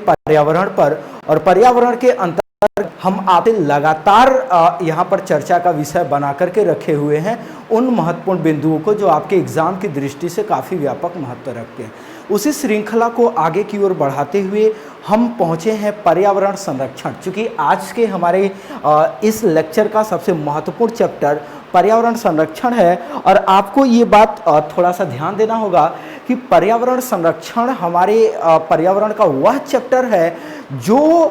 पर्यावरण पर, और पर्यावरण के अंतर्गत हम आपसे लगातार यहाँ पर चर्चा का विषय बना करके रखे हुए हैं उन महत्वपूर्ण बिंदुओं को जो आपके एग्जाम की दृष्टि से काफ़ी व्यापक महत्व रखते हैं। उसी श्रृंखला को आगे की ओर बढ़ाते हुए हम पहुँचे हैं पर्यावरण संरक्षण। चूँकि आज के हमारे इस लेक्चर का सबसे महत्वपूर्ण चैप्टर पर्यावरण संरक्षण है, और आपको ये बात थोड़ा सा ध्यान देना होगा कि पर्यावरण संरक्षण हमारे पर्यावरण का वह चैप्टर है जो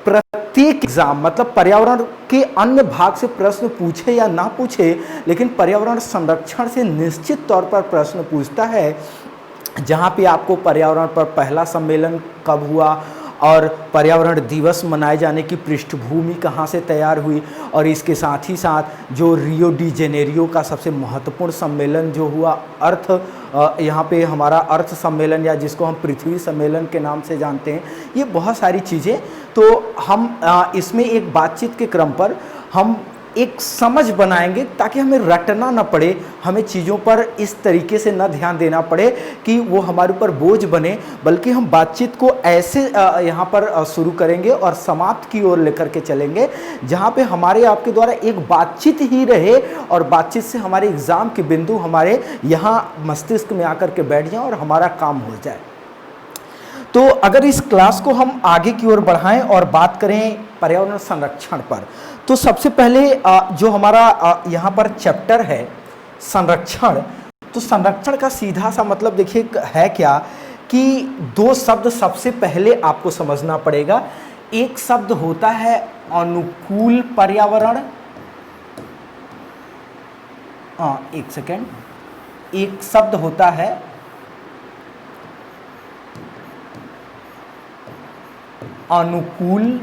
प्रत्येक एग्जाम, मतलब पर्यावरण के अन्य भाग से प्रश्न पूछे या ना पूछे, लेकिन पर्यावरण संरक्षण से निश्चित तौर पर प्रश्न पूछता है। जहाँ पे आपको पर्यावरण पर पहला सम्मेलन कब हुआ और पर्यावरण दिवस मनाए जाने की पृष्ठभूमि कहाँ से तैयार हुई, और इसके साथ ही साथ जो रियो डी जेनेरियो का सबसे महत्वपूर्ण सम्मेलन जो हुआ अर्थ, यहाँ पे हमारा अर्थ सम्मेलन या जिसको हम पृथ्वी सम्मेलन के नाम से जानते हैं, ये बहुत सारी चीज़ें। तो हम इसमें एक बातचीत के क्रम पर हम एक समझ बनाएंगे ताकि हमें रटना न पड़े, हमें चीज़ों पर इस तरीके से न ध्यान देना पड़े कि वो हमारे ऊपर बोझ बने, बल्कि हम बातचीत को ऐसे यहाँ पर शुरू करेंगे और समाप्त की ओर लेकर के चलेंगे जहाँ पे हमारे आपके द्वारा एक बातचीत ही रहे और बातचीत से हमारे एग्ज़ाम के बिंदु हमारे यहाँ मस्तिष्क में आकर के बैठ जाएं और हमारा काम हो जाए। तो अगर इस क्लास को हम आगे की ओर बढ़ाएं और बात करें पर्यावरण संरक्षण पर, तो सबसे पहले जो हमारा यहाँ पर चैप्टर है संरक्षण, तो संरक्षण का सीधा सा मतलब देखिए है क्या कि दो शब्द सबसे पहले आपको समझना पड़ेगा। एक शब्द होता है अनुकूल पर्यावरण, एक सेकेंड, एक शब्द होता है अनुकूल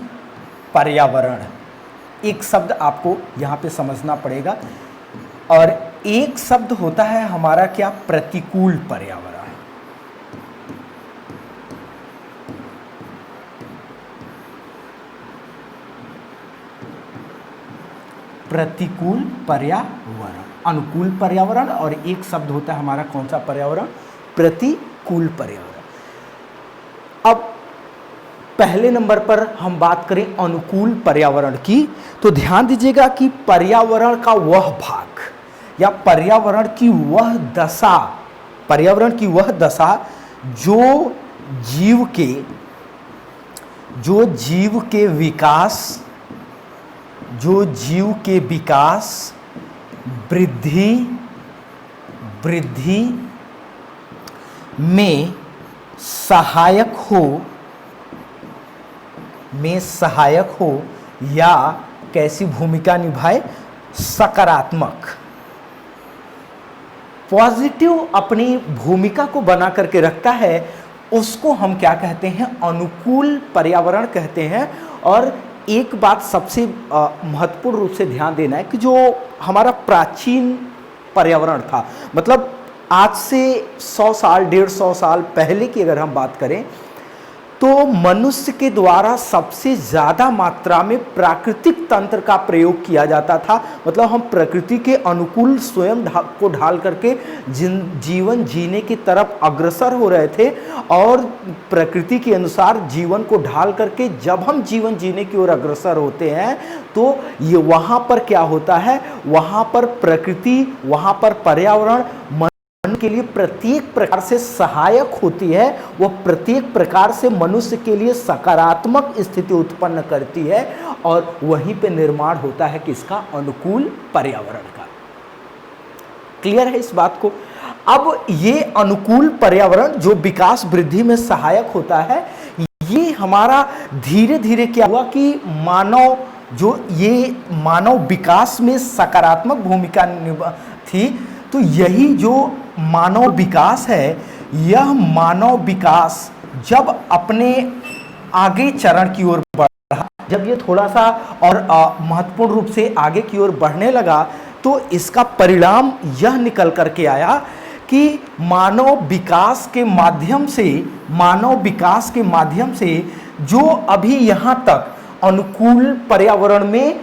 पर्यावरण, एक शब्द आपको यहाँ पे समझना पड़ेगा, और एक शब्द होता है हमारा क्या, प्रतिकूल पर्यावरण। प्रतिकूल पर्यावरण, अनुकूल पर्यावरण, और एक शब्द होता है हमारा कौन सा पर्यावरण, प्रतिकूल पर्यावरण। अब पहले नंबर पर हम बात करें अनुकूल पर्यावरण की, तो ध्यान दीजिएगा कि पर्यावरण का वह भाग या पर्यावरण की वह दशा, पर्यावरण की वह दशा जो जीव के विकास, वृद्धि में सहायक हो या कैसी भूमिका निभाए, सकारात्मक, पॉजिटिव अपनी भूमिका को बना करके रखता है, उसको हम क्या कहते हैं, अनुकूल पर्यावरण कहते हैं। और एक बात सबसे महत्वपूर्ण रूप से ध्यान देना है कि जो हमारा प्राचीन पर्यावरण था, मतलब आज से 100 साल 150 साल पहले की अगर हम बात करें, तो मनुष्य के द्वारा सबसे ज़्यादा मात्रा में प्राकृतिक तंत्र का प्रयोग किया जाता था। मतलब हम प्रकृति के अनुकूल स्वयं को ढाल करके जीवन जीने की तरफ अग्रसर हो रहे थे, और प्रकृति के अनुसार जीवन को ढाल करके जब हम जीवन जीने की ओर अग्रसर होते हैं, तो ये वहाँ पर क्या होता है, वहाँ पर प्रकृति, वहाँ पर पर्यावरण के लिए प्रत्येक प्रकार से सहायक होती है, वह प्रत्येक प्रकार से मनुष्य के लिए सकारात्मक स्थिति उत्पन्न करती है, और वहीं पे निर्माण होता है किसका, अनुकूल पर्यावरण का। क्लियर है इस बात को। अब ये अनुकूल पर्यावरण जो विकास वृद्धि में सहायक होता है, ये हमारा धीरे धीरे क्या हुआ कि मानव विकास में सकारात्मक भूमिका थी। तो यही जो मानव विकास है, यह मानव विकास जब अपने आगे चरण की ओर बढ़ा, जब ये थोड़ा सा और महत्वपूर्ण रूप से आगे की ओर बढ़ने लगा, तो इसका परिणाम यह निकल करके आया कि मानव विकास के माध्यम से जो अभी यहाँ तक अनुकूल पर्यावरण में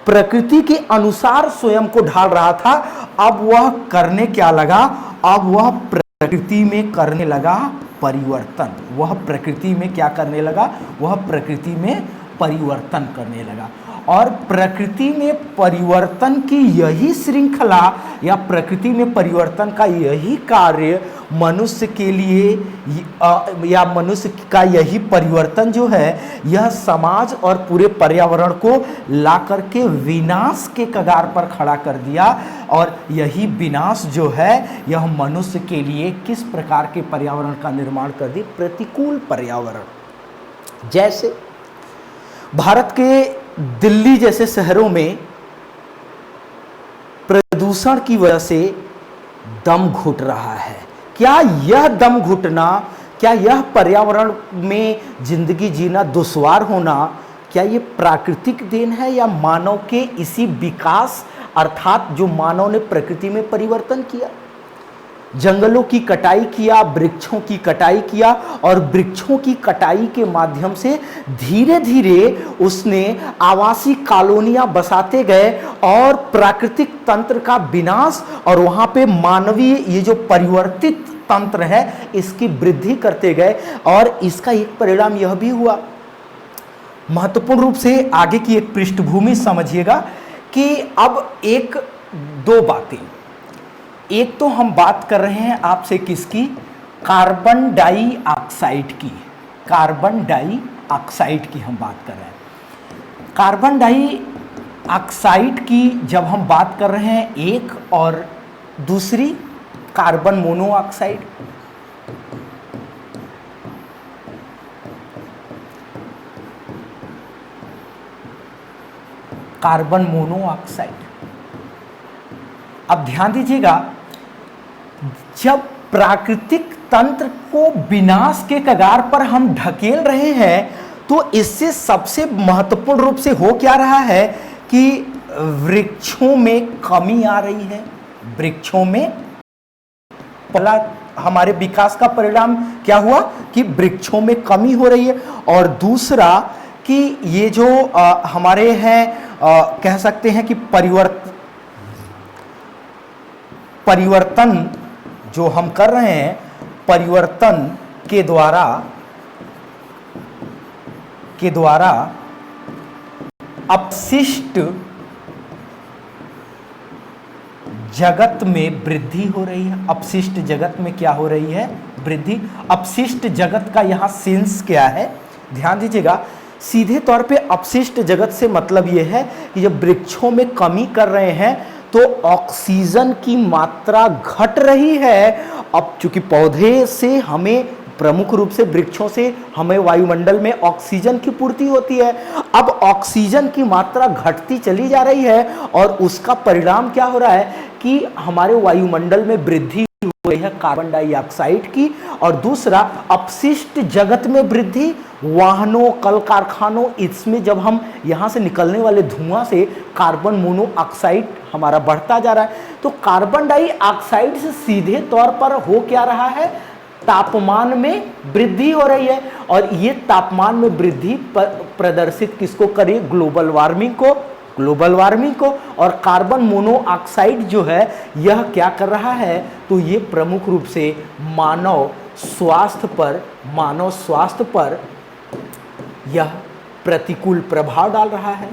प्रकृति के अनुसार स्वयं को ढाल रहा था, अब वह करने क्या लगा, अब वह प्रकृति में करने लगा परिवर्तन, वह प्रकृति में क्या करने लगा, वह प्रकृति में परिवर्तन करने लगा। और प्रकृति में परिवर्तन की यही श्रृंखला या प्रकृति में परिवर्तन का यही कार्य मनुष्य के लिए या मनुष्य का यही परिवर्तन जो है, यह समाज और पूरे पर्यावरण को ला करके विनाश के कगार पर खड़ा कर दिया। और यही विनाश जो है यह मनुष्य के लिए किस प्रकार के पर्यावरण का निर्माण कर दी, प्रतिकूल पर्यावरण। जैसे भारत के दिल्ली जैसे शहरों में प्रदूषण की वजह से दम घुट रहा है। क्या यह दम घुटना, क्या यह पर्यावरण में जिंदगी जीना दुश्वार होना, क्या ये प्राकृतिक देन है या मानव के इसी विकास, अर्थात जो मानव ने प्रकृति में परिवर्तन किया, जंगलों की कटाई किया, वृक्षों की कटाई किया, और वृक्षों की कटाई के माध्यम से धीरे धीरे उसने आवासीय कॉलोनियां बसाते गए और प्राकृतिक तंत्र का विनाश और वहां पे मानवीय ये जो परिवर्तित तंत्र है इसकी वृद्धि करते गए। और इसका एक परिणाम यह भी हुआ, महत्वपूर्ण रूप से आगे की एक पृष्ठभूमि समझिएगा कि अब एक दो बातें, एक तो हम बात कर रहे हैं आपसे किसकी, कार्बन डाइऑक्साइड की, कार्बन डाइऑक्साइड की हम बात कर रहे हैं। कार्बन डाइऑक्साइड की जब हम बात कर रहे हैं एक, और दूसरी कार्बन मोनोऑक्साइड। कार्बन मोनोऑक्साइड, अब ध्यान दीजिएगा, जब प्राकृतिक तंत्र को विनाश के कगार पर हम ढकेल रहे हैं तो इससे सबसे महत्वपूर्ण रूप से हो क्या रहा है कि वृक्षों में कमी आ रही है। वृक्षों में पहला हमारे विकास का परिणाम क्या हुआ कि वृक्षों में कमी हो रही है, और दूसरा कि ये जो हमारे हैं कह सकते हैं कि परिवर्तन जो हम कर रहे हैं, परिवर्तन के द्वारा अपशिष्ट जगत में वृद्धि हो रही है। अपशिष्ट जगत में क्या हो रही है, वृद्धि। अपशिष्ट जगत का यहाँ सेंस क्या है, ध्यान दीजिएगा। सीधे तौर पे अपशिष्ट जगत से मतलब ये है कि जब वृक्षों में कमी कर रहे हैं तो ऑक्सीजन की मात्रा घट रही है। अब चूंकि पौधे से हमें, प्रमुख रूप से वृक्षों से हमें वायुमंडल में ऑक्सीजन की पूर्ति होती है, अब ऑक्सीजन की मात्रा घटती चली जा रही है और उसका परिणाम क्या हो रहा है कि हमारे वायुमंडल में वृद्धि हो रही है कार्बन डाइऑक्साइड की, और दूसरा अपशिष्ट जगत में वृद्धि, वाहनों, कल कारखानों, इसमें जब हम यहाँ से निकलने वाले धुआं से कार्बन मोनोऑक्साइड हमारा बढ़ता जा रहा है। तो कार्बन डाइऑक्साइड से सीधे तौर पर हो क्या रहा है, तापमान में वृद्धि हो रही है, और ये तापमान में वृद्धि प्रदर्शित किसको करिए, ग्लोबल वार्मिंग को। और कार्बन मोनोऑक्साइड जो है यह क्या कर रहा है, तो ये प्रमुख रूप से मानव स्वास्थ्य पर यह प्रतिकूल प्रभाव डाल रहा है।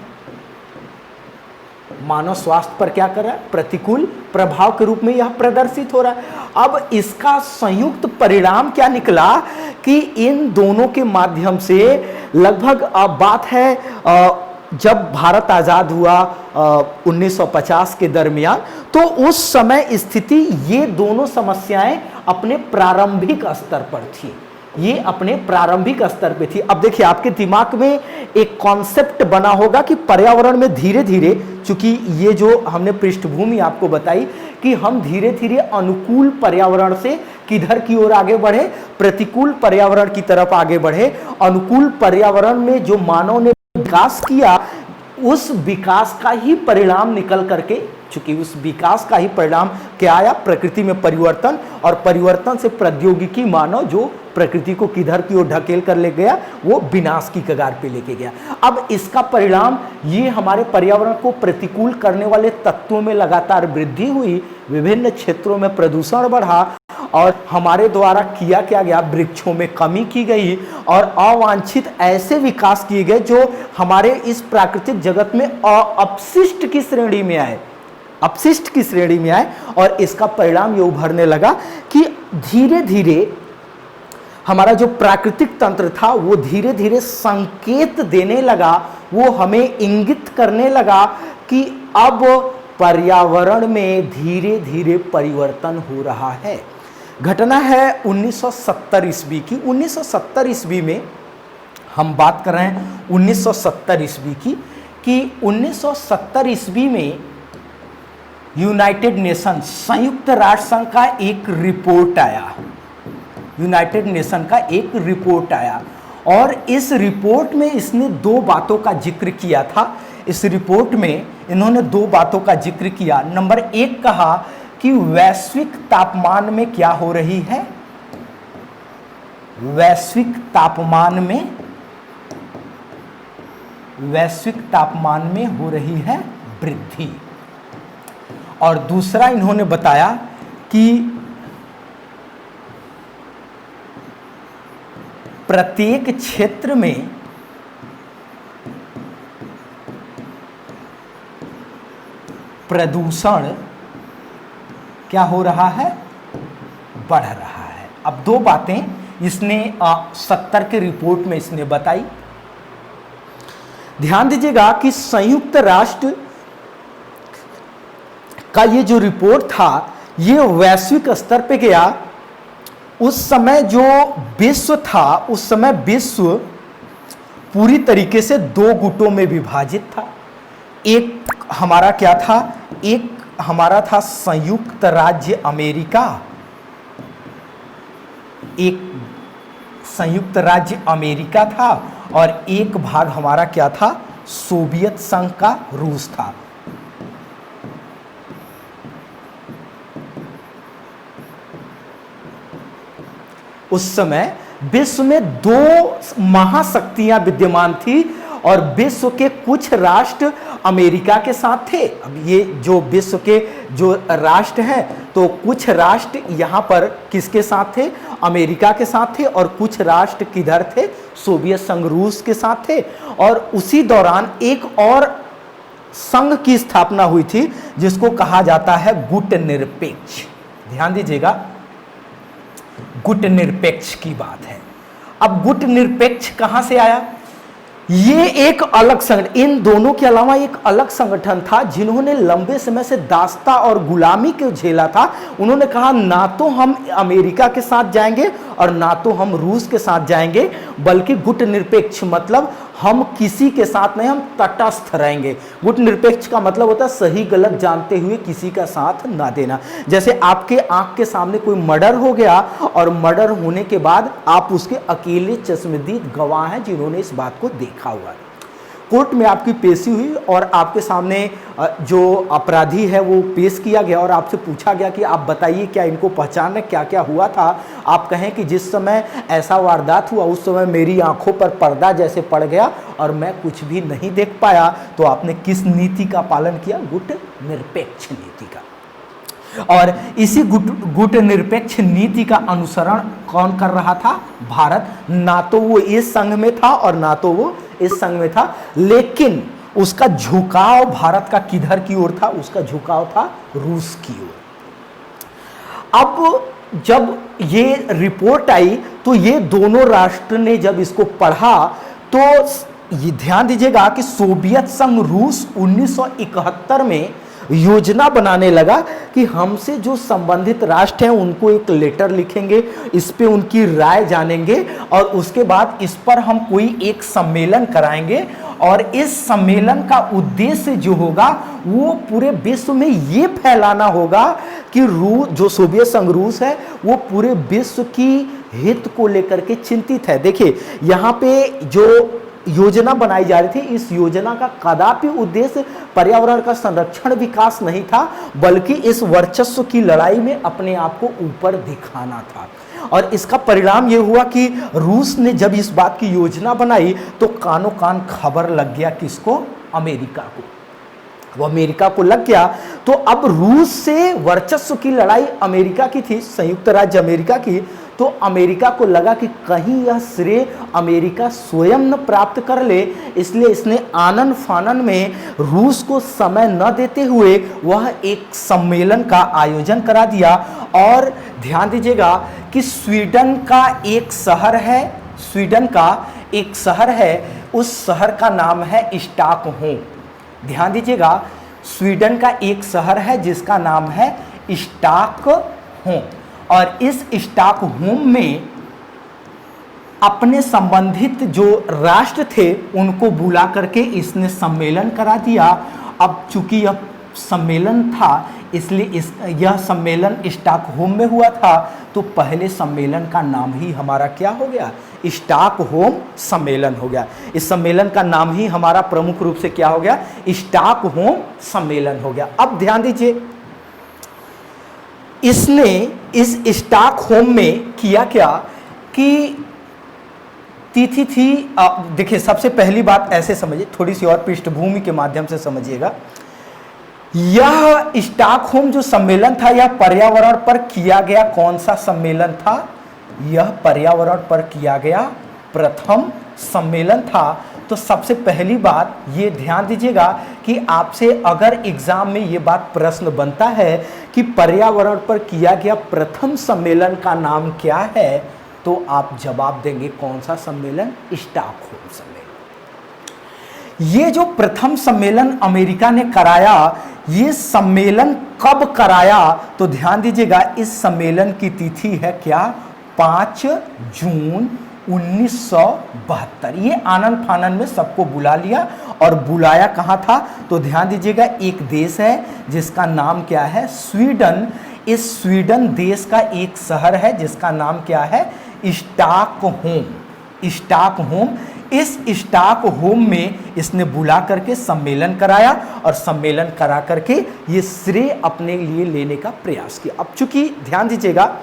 मानव स्वास्थ्य पर क्या कर रहा है, प्रतिकूल प्रभाव के रूप में यह प्रदर्शित हो रहा है। अब इसका संयुक्त परिणाम क्या निकला कि इन दोनों के माध्यम से लगभग बात है जब भारत आज़ाद हुआ 1950 के दरमियान, तो उस समय स्थिति ये दोनों समस्याएं अपने प्रारंभिक स्तर पर थी, ये अपने प्रारंभिक स्तर पे थी। अब देखिए आपके दिमाग में एक कॉन्सेप्ट बना होगा कि पर्यावरण में धीरे धीरे, चूंकि ये जो हमने पृष्ठभूमि आपको बताई कि हम धीरे धीरे अनुकूल पर्यावरण से किधर की ओर आगे बढ़े, प्रतिकूल पर्यावरण की तरफ आगे बढ़े। अनुकूल पर्यावरण में जो मानव ने विकास किया, उस विकास का ही परिणाम निकल करके, चूंकि उस विकास का ही परिणाम क्या आया, प्रकृति में परिवर्तन, और परिवर्तन से प्रौद्योगिकी मानव जो प्रकृति को किधर की ओर ढकेल कर ले गया, वो विनाश की कगार पे लेके गया। अब इसका परिणाम ये हमारे पर्यावरण को प्रतिकूल करने वाले तत्वों में लगातार वृद्धि हुई, विभिन्न क्षेत्रों में प्रदूषण बढ़ा, और हमारे द्वारा किया क्या गया, वृक्षों में कमी की गई और अवांछित ऐसे विकास किए गए जो हमारे इस प्राकृतिक जगत में अपशिष्ट की श्रेणी में आए, अपशिष्ट की श्रेणी में आए। और इसका परिणाम ये उभरने लगा कि धीरे धीरे हमारा जो प्राकृतिक तंत्र था वो धीरे धीरे संकेत देने लगा, वो हमें इंगित करने लगा कि अब पर्यावरण में धीरे धीरे परिवर्तन हो रहा है। घटना है 1970 ईस्वी की। 1970 ईस्वी में हम बात कर रहे हैं 1970 ईस्वी की, कि 1970 ईस्वी में यूनाइटेड नेशन, संयुक्त राष्ट्र संघ का एक रिपोर्ट आया, यूनाइटेड नेशन का एक रिपोर्ट आया और इस रिपोर्ट में इसने दो बातों का जिक्र किया था। इस रिपोर्ट में इन्होंने दो बातों का जिक्र किया। नंबर एक कहा कि वैश्विक तापमान में क्या हो रही है, वैश्विक तापमान में हो रही है वृद्धि। और दूसरा इन्होंने बताया कि प्रत्येक क्षेत्र में प्रदूषण क्या हो रहा है, बढ़ रहा है। अब दो बातें इसने 70 के रिपोर्ट में इसने बताई। ध्यान दीजिएगा कि संयुक्त राष्ट्र का ये जो रिपोर्ट था ये वैश्विक स्तर पे गया। उस समय जो विश्व था, उस समय विश्व पूरी तरीके से दो गुटों में विभाजित था। एक हमारा क्या था, एक हमारा था संयुक्त राज्य अमेरिका, एक संयुक्त राज्य अमेरिका था और एक भाग हमारा क्या था, सोवियत संघ का रूस था। उस समय विश्व में दो महाशक्तियां विद्यमान थी और विश्व के कुछ राष्ट्र अमेरिका के साथ थे। अब ये जो विश्व के जो राष्ट्र हैं तो कुछ राष्ट्र यहाँ पर किसके साथ थे, अमेरिका के साथ थे और कुछ राष्ट्र किधर थे, सोवियत संघ रूस के साथ थे। और उसी दौरान एक और संघ की स्थापना हुई थी जिसको कहा जाता है गुट निरपेक्ष। ध्यान दीजिएगा, गुट निरपेक्ष की बात है। अब गुट निरपेक्ष कहां से आया, ये एक अलग संगठन, इन दोनों के अलावा एक अलग संगठन था जिन्होंने लंबे समय से दास्ता और गुलामी को झेला था। उन्होंने कहा ना तो हम अमेरिका के साथ जाएंगे और ना तो हम रूस के साथ जाएंगे, बल्कि गुट निरपेक्ष मतलब हम किसी के साथ नहीं, हम तटस्थ रहेंगे। गुट निरपेक्ष का मतलब होता है सही गलत जानते हुए किसी का साथ ना देना। जैसे आपके आंख के सामने कोई मर्डर हो गया और मर्डर होने के बाद आप उसके अकेले चश्मदीद गवाह हैं जिन्होंने इस बात को देखा हुआ है। कोर्ट में आपकी पेशी हुई और आपके सामने जो अपराधी है वो पेश किया गया और आपसे पूछा गया कि आप बताइए क्या इनको पहचान है, क्या क्या हुआ था। आप कहें कि जिस समय ऐसा वारदात हुआ उस समय मेरी आंखों पर पर्दा जैसे पड़ गया और मैं कुछ भी नहीं देख पाया। तो आपने किस नीति का पालन किया, गुट निरपेक्ष नीति का। और इसी गुट निरपेक्ष नीति का अनुसरण कौन कर रहा था, भारत। ना तो वो इस संघ में था और ना तो वो इस संघ में था, लेकिन उसका झुकाव भारत का किधर की ओर था, उसका झुकाव था रूस की ओर। अब जब ये रिपोर्ट आई तो ये दोनों राष्ट्र ने जब इसको पढ़ा तो ये ध्यान दीजिएगा कि सोवियत संघ रूस 1971 में योजना बनाने लगा कि हमसे जो संबंधित राष्ट्र हैं उनको एक लेटर लिखेंगे, इस पे उनकी राय जानेंगे और उसके बाद इस पर हम कोई एक सम्मेलन कराएंगे। और इस सम्मेलन का उद्देश्य जो होगा वो पूरे विश्व में ये फैलाना होगा कि रूस, जो सोवियत संघ रूस है, वो पूरे विश्व की हित को लेकर के चिंतित है। देखिए यहाँ पे जो योजना बनाई जा रही थी, इस योजना का कदापि उद्देश्य पर्यावरण का संरक्षण विकास नहीं था, बल्कि इस वर्चस्व की लड़ाई में अपने आप को ऊपर दिखाना था। और इसका परिणाम यह हुआ कि रूस ने जब इस बात की योजना बनाई तो कानों कान खबर लग गया किसको, अमेरिका को। वो अमेरिका को लग गया। तो अब रूस से वर्चस्व की लड़ाई अमेरिका की थी, संयुक्त राज्य अमेरिका की। तो अमेरिका को लगा कि कहीं यह श्रेय अमेरिका स्वयं न प्राप्त कर ले, इसलिए इसने आनन फानन में रूस को समय न देते हुए वह एक सम्मेलन का आयोजन करा दिया। और ध्यान दीजिएगा कि स्वीडन का एक शहर है, स्वीडन का एक शहर है, उस शहर का नाम है स्टॉकहोम। ध्यान दीजिएगा, स्वीडन का एक शहर है जिसका नाम है स्टॉकहोम, और इस स्टॉकहोम में अपने संबंधित जो राष्ट्र थे उनको बुला करके इसने सम्मेलन करा दिया। अब चूंकि यह सम्मेलन था, इसलिए यह सम्मेलन स्टॉकहोम में हुआ था, तो पहले सम्मेलन का नाम ही हमारा क्या हो गया, स्टॉकहोम सम्मेलन हो गया। इस सम्मेलन का नाम ही हमारा प्रमुख रूप से क्या हो गया, स्टॉकहोम सम्मेलन हो गया। अब ध्यान दीजिए, इसने इस स्टॉकहोम में किया क्या कि तिथि थी, देखिए सबसे पहली बात ऐसे समझिए, थोड़ी सी और पृष्ठभूमि के माध्यम से समझिएगा। यह स्टॉकहोम जो सम्मेलन था, यह पर्यावरण पर किया गया कौन सा सम्मेलन था, यह पर्यावरण पर किया गया प्रथम सम्मेलन था। तो सबसे पहली बात ये ध्यान दीजिएगा कि आपसे अगर एग्जाम में ये बात प्रश्न बनता है कि पर्यावरण पर किया गया प्रथम सम्मेलन का नाम क्या है, तो आप जवाब देंगे कौन सा सम्मेलन, स्टॉकहोम सम्मेलन। ये जो प्रथम सम्मेलन अमेरिका ने कराया, ये सम्मेलन कब कराया, तो ध्यान दीजिएगा, इस सम्मेलन की तिथि है क्या, 5 जून 1972। ये आनन फानन में सबको बुला लिया, और बुलाया कहाँ था, तो ध्यान दीजिएगा, एक देश है जिसका नाम क्या है, स्वीडन। इस स्वीडन देश का एक शहर है जिसका नाम क्या है, स्टॉकहोम। स्टॉकहोम, इस स्टॉकहोम में इसने बुला करके सम्मेलन कराया, और सम्मेलन करा करके ये श्रेय अपने लिए लेने का प्रयास किया। अब चूंकि ध्यान दीजिएगा,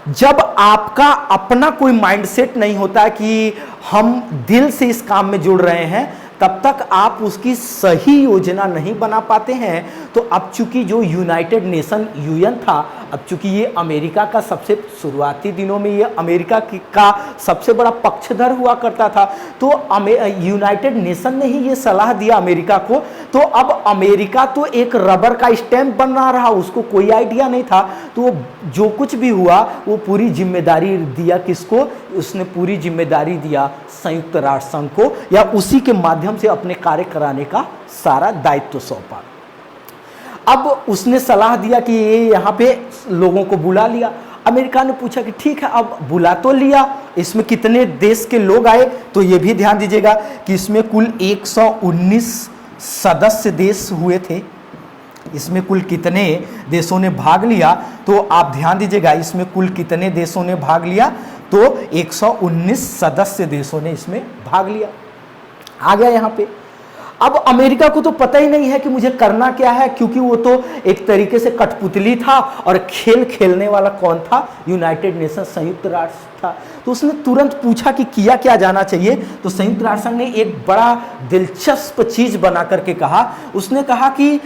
जब आपका अपना कोई माइंडसेट नहीं होता कि हम दिल से इस काम में जुड़ रहे हैं, तब तक आप उसकी सही योजना नहीं बना पाते हैं। तो अब चूंकि जो यूनाइटेड नेशन यूएन था, अब चूंकि ये अमेरिका का सबसे शुरुआती दिनों में ये अमेरिका का सबसे बड़ा पक्षधर हुआ करता था, तो यूनाइटेड नेशन ने ही ये सलाह दिया अमेरिका को। तो अब अमेरिका तो एक रबर का स्टैंप बना रहा, उसको कोई आइडिया नहीं था। तो जो कुछ भी हुआ वो पूरी जिम्मेदारी दिया किसको, उसने पूरी जिम्मेदारी दिया संयुक्त राष्ट्र संघ को, या उसी के माध्यम से अपने कार्य कराने का सारा दायित्व सौंपा। अब उसने सलाह दिया कि ये यहाँ पे लोगों को बुला लिया। अमेरिका ने पूछा कि ठीक है, अब बुला तो लिया, इसमें कितने देश के लोग आए, तो ये भी ध्यान दीजिएगा कि इसमें कुल 119 सदस्य देश हुए थे। इसमें कुल कितने देशों ने भाग लिया, तो आप ध्यान दीजिएगा, इसमें कुल कितने देशों ने भाग लिया, तो 119 सदस्य देशों ने इसमें भाग लिया। आ गया यहाँ पे। अब अमेरिका को तो पता ही नहीं है कि मुझे करना क्या है, क्योंकि वो तो एक तरीके से कठपुतली था, और खेल खेलने वाला कौन था, यूनाइटेड नेशन संयुक्त राष्ट्र था। तो उसने तुरंत पूछा कि किया क्या जाना चाहिए। तो संयुक्त राष्ट्र संघ ने एक बड़ा दिलचस्प चीज बना करके कहा, उसने कहा कि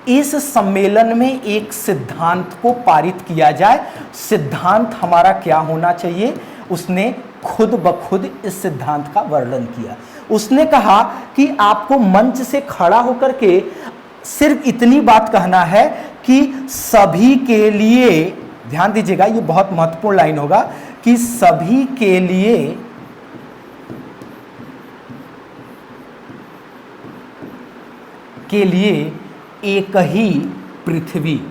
इस सम्मेलन में एक सिद्धांत को पारित किया जाए। सिद्धांत हमारा क्या होना चाहिए, उसने खुद ब खुद इस सिद्धांत का वर्णन किया। उसने कहा कि आपको मंच से खड़ा होकर के सिर्फ इतनी बात कहना है कि सभी के लिए, ध्यान दीजिएगा ये बहुत महत्वपूर्ण लाइन होगा, कि सभी के लिए एक ही पृथ्वी,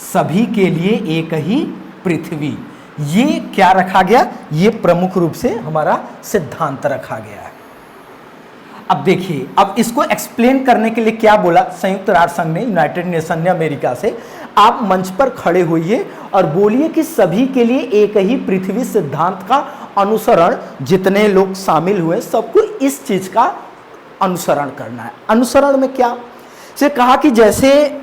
सभी के लिए एक ही पृथ्वी, ये क्या रखा गया, ये प्रमुख रूप से हमारा सिद्धांत रखा गया है। अब देखिए, अब इसको एक्सप्लेन करने के लिए क्या बोला संयुक्त राष्ट्र संघ ने, यूनाइटेड नेशन ने अमेरिका से, आप मंच पर खड़े होइए और बोलिए कि सभी के लिए एक ही पृथ्वी सिद्धांत का अनुसरण, जितने लोग शामिल हुए सबको इस चीज का अनुसरण करना है। अनुसरण में क्या से कहा कि जैसे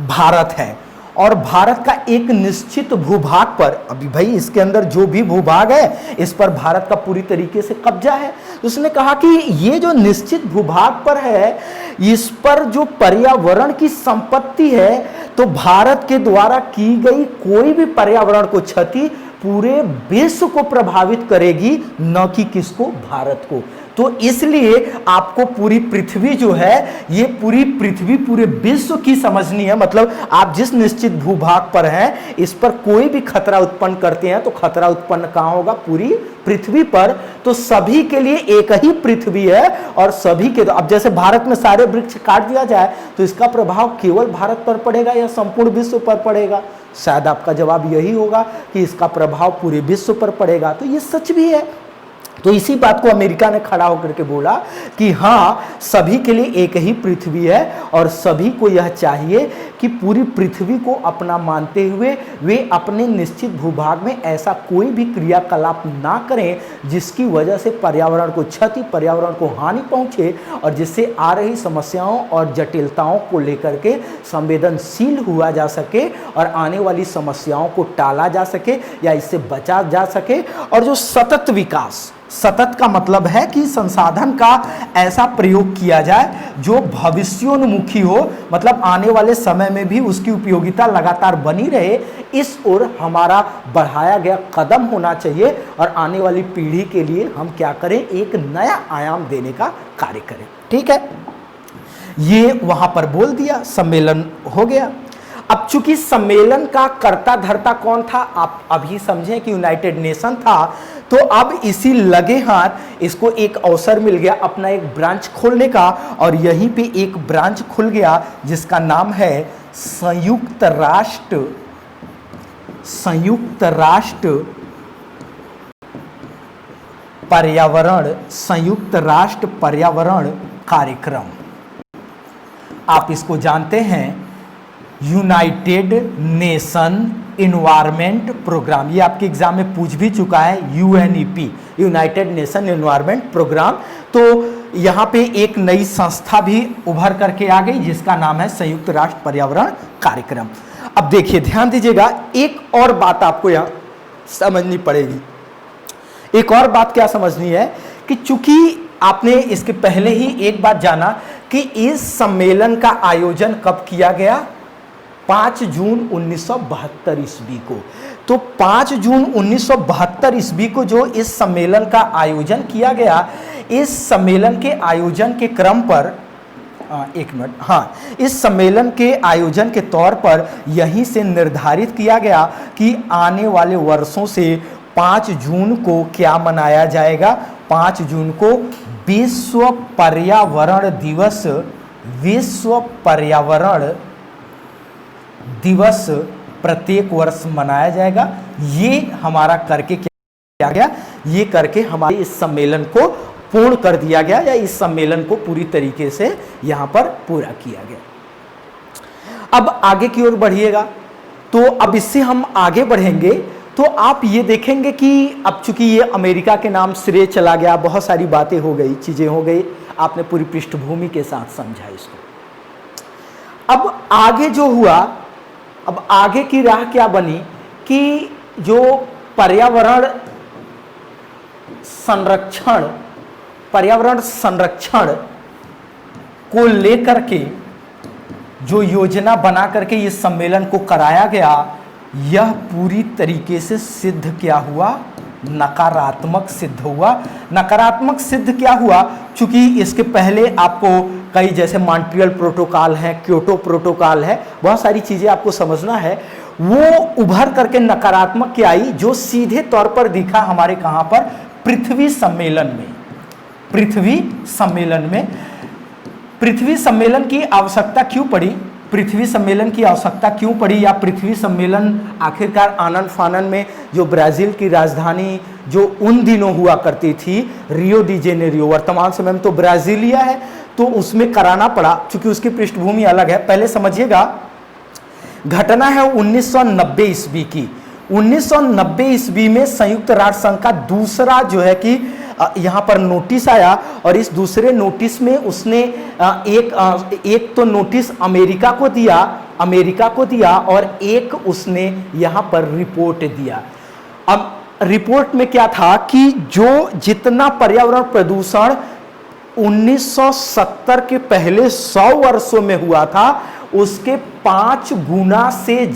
भारत है और भारत का एक निश्चित भूभाग पर, अभी भाई इसके अंदर जो भी भूभाग है इस पर भारत का पूरी तरीके से कब्जा है। उसने कहा कि ये जो निश्चित भूभाग पर है इस पर जो पर्यावरण की संपत्ति है तो भारत के द्वारा की गई कोई भी पर्यावरण को क्षति पूरे विश्व को प्रभावित करेगी, न कि किसको, भारत को। तो इसलिए आपको पूरी पृथ्वी जो है ये पूरी पृथ्वी पूरे विश्व की समझनी है। मतलब आप जिस निश्चित भूभाग पर हैं इस पर कोई भी खतरा उत्पन्न करते हैं तो खतरा उत्पन्न कहां होगा, पूरी पृथ्वी पर। तो सभी के लिए एक ही पृथ्वी है और सभी के, तो अब जैसे भारत में सारे वृक्ष काट दिया जाए तो इसका प्रभाव केवल भारत पर पड़ेगा या संपूर्ण विश्व पर पड़ेगा? शायद आपका जवाब यही होगा कि इसका प्रभाव पूरे विश्व पर पड़ेगा। तो ये सच भी है। तो इसी बात को अमेरिका ने खड़ा होकर के बोला कि हाँ, सभी के लिए एक ही पृथ्वी है और सभी को यह चाहिए कि पूरी पृथ्वी को अपना मानते हुए वे अपने निश्चित भूभाग में ऐसा कोई भी क्रियाकलाप ना करें जिसकी वजह से पर्यावरण को क्षति, पर्यावरण को हानि पहुंचे और जिससे आ रही समस्याओं और जटिलताओं को लेकर के संवेदनशील हुआ जा सके और आने वाली समस्याओं को टाला जा सके या इससे बचा जा सके। और जो सतत विकास, सतत का मतलब है कि संसाधन का ऐसा प्रयोग किया जाए जो भविष्योन्मुखी हो, मतलब आने वाले समय में भी उसकी उपयोगिता लगातार बनी रहे, इस ओर हमारा बढ़ाया गया कदम होना चाहिए और आने वाली पीढ़ी के लिए हम क्या करें, एक नया आयाम देने का कार्य करें। ठीक है, ये वहां पर बोल दिया, सम्मेलन हो गया। अब चूंकि सम्मेलन का कर्ता धर्ता कौन था, आप अभी समझें कि यूनाइटेड नेशन था, तो अब इसी लगे हाथ इसको एक अवसर मिल गया अपना एक ब्रांच खोलने का और यहीं पे एक ब्रांच खुल गया जिसका नाम है संयुक्त राष्ट्र पर्यावरण कार्यक्रम। आप इसको जानते हैं यूनाइटेड नेशन इन्वायरमेंट प्रोग्राम। ये आपके एग्जाम में पूछ भी चुका है, UNEP, United Nation Environment Programme. तो यहाँ पे एक नई संस्था भी उभर करके आ गई जिसका नाम है संयुक्त राष्ट्र पर्यावरण कार्यक्रम। अब देखिए, ध्यान दीजिएगा, एक और बात आपको यहाँ समझनी पड़ेगी। एक और बात क्या समझनी है कि चूंकि आपने इसके पहले ही एक बात जाना कि इस सम्मेलन का आयोजन कब किया गया, 5 जून 1972 ईस्वी को। तो 5 जून 1972 ईस्वी को जो इस सम्मेलन का आयोजन किया गया, इस सम्मेलन के आयोजन के क्रम पर इस सम्मेलन के आयोजन के तौर पर यहीं से निर्धारित किया गया कि आने वाले वर्षों से 5 जून को क्या मनाया जाएगा, 5 जून को विश्व पर्यावरण दिवस प्रत्येक वर्ष मनाया जाएगा। ये हमारा करके क्या गया, ये करके हमारे इस सम्मेलन को पूर्ण कर दिया गया या इस सम्मेलन को पूरी तरीके से यहां पर पूरा किया गया। अब आगे की ओर बढ़िएगा, तो अब इससे हम आगे बढ़ेंगे तो आप ये देखेंगे कि अब चूंकि ये अमेरिका के नाम श्रेय चला गया, बहुत सारी बातें हो गई, चीजें हो गई, आपने पूरी पृष्ठभूमि के साथ समझा इसको। अब आगे जो हुआ, अब आगे की राह क्या बनी कि जो पर्यावरण संरक्षण को लेकर के जो योजना बना करके ये सम्मेलन को कराया गया, यह पूरी तरीके से सिद्ध क्या हुआ, नकारात्मक सिद्ध हुआ। नकारात्मक सिद्ध क्या हुआ, चूंकि इसके पहले आपको कई जैसे मॉन्ट्रियल प्रोटोकॉल है, क्योटो प्रोटोकॉल है, बहुत सारी चीजें आपको समझना है, वो उभर करके नकारात्मक क्या आई, जो सीधे तौर पर दिखा हमारे कहां पर, पृथ्वी सम्मेलन की आवश्यकता क्यों पड़ी, पृथ्वी सम्मेलन की आवश्यकता क्यों पड़ी, या पृथ्वी सम्मेलन आखिरकार आनन फानन में जो ब्राजील की राजधानी जो उन दिनों हुआ करती थी रियो डी जेनेरियो, वर्तमान समय में तो ब्राजीलिया है, तो उसमें कराना पड़ा क्योंकि उसकी पृष्ठभूमि अलग है। पहले समझिएगा, घटना है 1990 ईस्वी की। 1990 ईस्वी में संयुक्त राष्ट्र संघ का दूसरा जो है कि यहाँ पर नोटिस आया और इस दूसरे नोटिस में उसने एक तो नोटिस अमेरिका को दिया, अमेरिका को दिया और एक उसने यहाँ पर रिपोर्ट दिया। अब रिपोर्ट में क्या था कि जो जितना पर्यावरण प्रदूषण 1970 के पहले 100 वर्षों में हुआ था, उसके 5 गुना से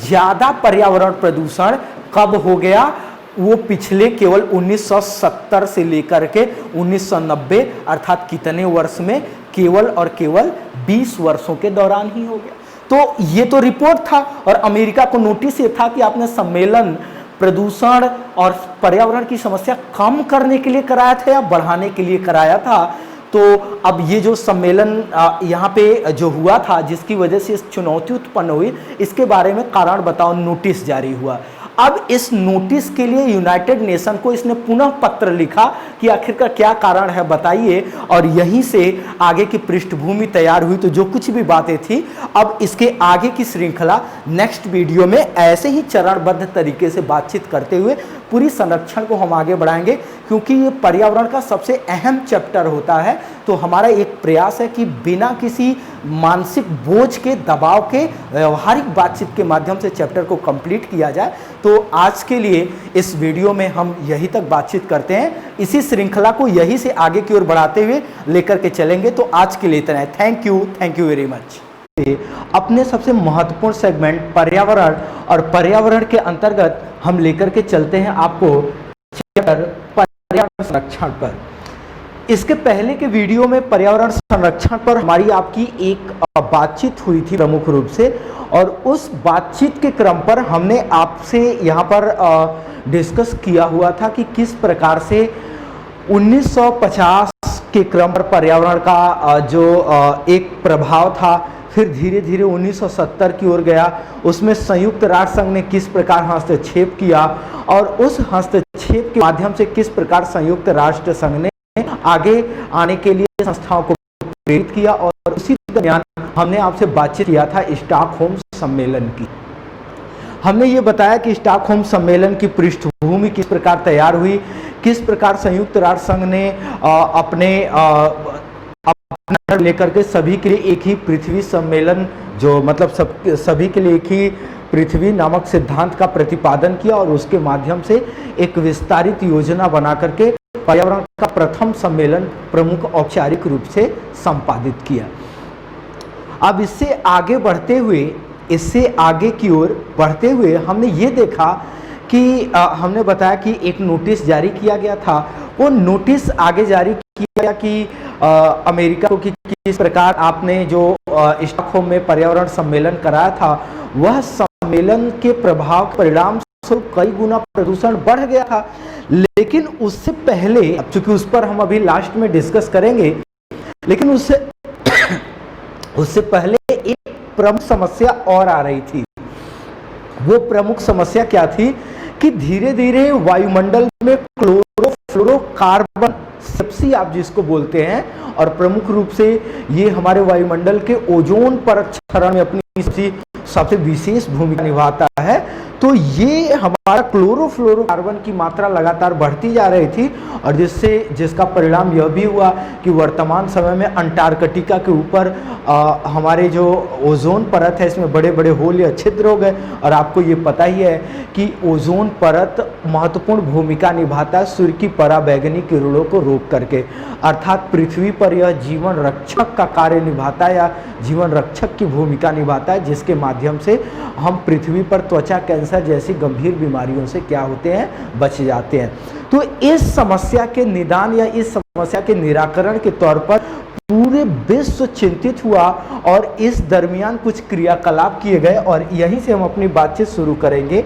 ज्यादा पर्यावरण प्रदूषण कब हो गया? वो पिछले केवल 1970 से लेकर के 1990 अर्थात कितने वर्ष में? केवल और केवल 20 वर्षों के दौरान ही हो गया। तो ये तो रिपोर्ट था और अमेरिका को नोटिस ये था कि आपने सम्मेलन प्रदूषण और पर्यावरण की समस्या कम करने के लिए कराया था या बढ़ाने के लिए कराया था। तो अब ये जो सम्मेलन यहाँ पे जो हुआ था, जिसकी वजह से इस चुनौती उत्पन्न हुई, इसके बारे में कारण बताओ नोटिस जारी हुआ। अब इस नोटिस के लिए यूनाइटेड नेशन को इसने पुनः पत्र लिखा कि आखिरकार क्या कारण है बताइए, और यहीं से आगे की पृष्ठभूमि तैयार हुई। तो जो कुछ भी बातें थी, अब इसके आगे की श्रृंखला नेक्स्ट वीडियो में ऐसे ही चरणबद्ध तरीके से बातचीत करते हुए पूरी संरक्षण को हम आगे बढ़ाएंगे, क्योंकि ये पर्यावरण का सबसे अहम चैप्टर होता है। तो हमारा एक प्रयास है कि बिना किसी मानसिक बोझ के, दबाव के, व्यवहारिक बातचीत के माध्यम से चैप्टर को कंप्लीट किया जाए। तो आज के लिए इस वीडियो में हम यहीं तक बातचीत करते हैं, इसी श्रृंखला को यहीं से आगे की ओर बढ़ाते हुए लेकर के चलेंगे। तो आज के लिए इतना है। Thank you very much. अपने सबसे महत्वपूर्ण सेगमेंट पर्यावरण और पर्यावरण के अंतर्गत हम लेकर के चलते हैं आपको चैप्टर पर्यावरण संरक्षण पर। इसके पहले के वीडियो में पर्यावरण संरक्षण पर हमारी आपकी एक बातचीत हुई थी प्रमुख रूप से, और उस बातचीत के क्रम पर हमने आपसे यहाँ पर डिस्कस किया हुआ था कि किस प्रकार से 1950 के क्रम पर पर्यावरण का जो एक प्रभाव था, फिर धीरे धीरे 1970 की ओर गया। उसमें संयुक्त राष्ट्र संघ ने किस प्रकार हस्तक्षेप किया और उस हस्तक्षेप के माध्यम से किस प्रकार संयुक्त राष्ट्र संघ ने आगे आने के लिए संस्थाओं को प्रेरित किया। और उसी दरमियान हमने आपसे बातचीत किया था स्टॉकहोम सम्मेलन की। हमने ये बताया कि स्टॉकहोम सम्मेलन की पृष्ठभूमि किस प्रकार तैयार हुई, किस प्रकार संयुक्त राष्ट्र संघ ने अपने लेकर के सभी के लिए एक ही पृथ्वी सम्मेलन, जो मतलब सभी के लिए एक ही पृथ्वी नामक सिद्धांत का प्रतिपादन किया, और उसके माध्यम से एक विस्तारित योजना बना करके पर्यावरण का प्रथम सम्मेलन प्रमुख औपचारिक रूप से संपादित किया। अब इससे आगे बढ़ते हुए, इससे आगे की ओर बढ़ते हुए हमने ये देखा कि हमने बताया कि एक नोटिस जारी किया गया था। वो नोटिस आगे जारी किया गया कि अमेरिका को कि किस प्रकार आपने जो स्टॉकहोम में पर्यावरण सम्मेलन कराया था, वह सम्मेलन के प्रभाव परिणाम स्वरूप कई गुना प्रदूषण बढ़ गया था। लेकिन उससे पहले, चूंकि उस पर हम अभी लास्ट में डिस्कस करेंगे, लेकिन उससे पहले एक प्रमुख समस्या और आ रही थी। वो प्रमुख समस्या क्या थी कि धीरे धीरे वायुमंडल में क्लोरोफ्लोरोकार्बन, सेप्सी आप जिसको बोलते हैं, और प्रमुख रूप से ये हमारे वायुमंडल के ओजोन परत क्षरण में अपनी सबसे विशेष भूमिका निभाता है। तो ये हमारा क्लोरोफ्लोरोकार्बन की मात्रा लगातार बढ़ती जा रही थी, और जिसका परिणाम यह भी हुआ कि वर्तमान समय में अंटार्कटिका के ऊपर हमारे जो ओजोन परत है, इसमें बड़े बड़े होल या छिद्र हो गए। और आपको ये पता ही है कि ओजोन परत महत्वपूर्ण भूमिका निभाता है सूर्य की पराबैंगनी किरणों को रोक करके, अर्थात पृथ्वी पर यह जीवन रक्षक का कार्य निभाता है या जीवन रक्षक की भूमिका निभाता है, जिसके माध्यम से हम पृथ्वी पर त्वचा कैंसर जैसी गंभीर बीमारियों से क्या होते हैं, बच जाते हैं। तो इस समस्या के निदान या इस समस्या के निराकरण के तौर पर पूरे विश्व चिंतित हुआ, और इस दरमियान कुछ क्रियाकलाप किए गए, और यहीं से हम अपनी बातचीत शुरू करेंगे।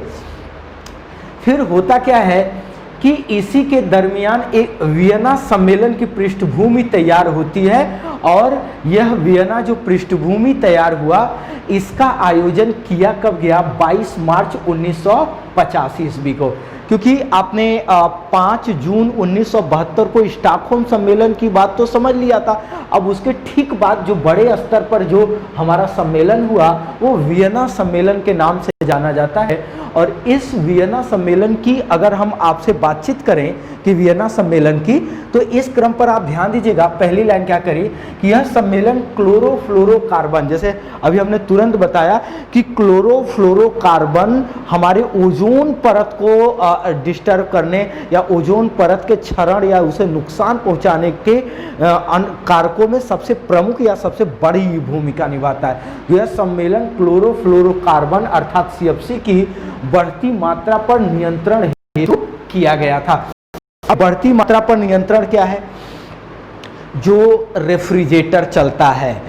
फिर होता क्या है कि इसी के दरमियान एक वियना सम्मेलन की पृष्ठभूमि तैयार होती है, और यह वियना जो पृष्ठभूमि तैयार हुआ, इसका आयोजन किया कब गया? 22 मार्च 1985 ईस्वी को, क्योंकि आपने 5 जून 1972 को स्टॉकहोम सम्मेलन की बात तो समझ लिया था। अब उसके ठीक बाद जो बड़े स्तर पर जो हमारा सम्मेलन हुआ, वो वियना सम्मेलन के नाम से जाना जाता है। और इस वियना सम्मेलन की अगर हम आपसे बातचीत करें कि वियना सम्मेलन की, तो इस क्रम पर आप ध्यान दीजिएगा। पहली लाइन क्या करी कि यह सम्मेलन क्लोरोफ्लोरोकार्बन, जैसे अभी हमने तुरंत बताया कि क्लोरोफ्लोरोकार्बन हमारे ओजोन परत को डिस्टर्ब करने या ओजोन परत के क्षरण या उसे नुकसान पहुंचाने के कारकों में सबसे प्रमुख या सबसे बड़ी भूमिका निभाता है। यह सम्मेलन क्लोरोफ्लोरोकार्बन अर्थात सीएफसी की बढ़ती मात्रा पर नियंत्रण हेतु किया गया था। अब बढ़ती मात्रा पर नियंत्रण क्या है? जो रेफ्रिजरेटर चलता है,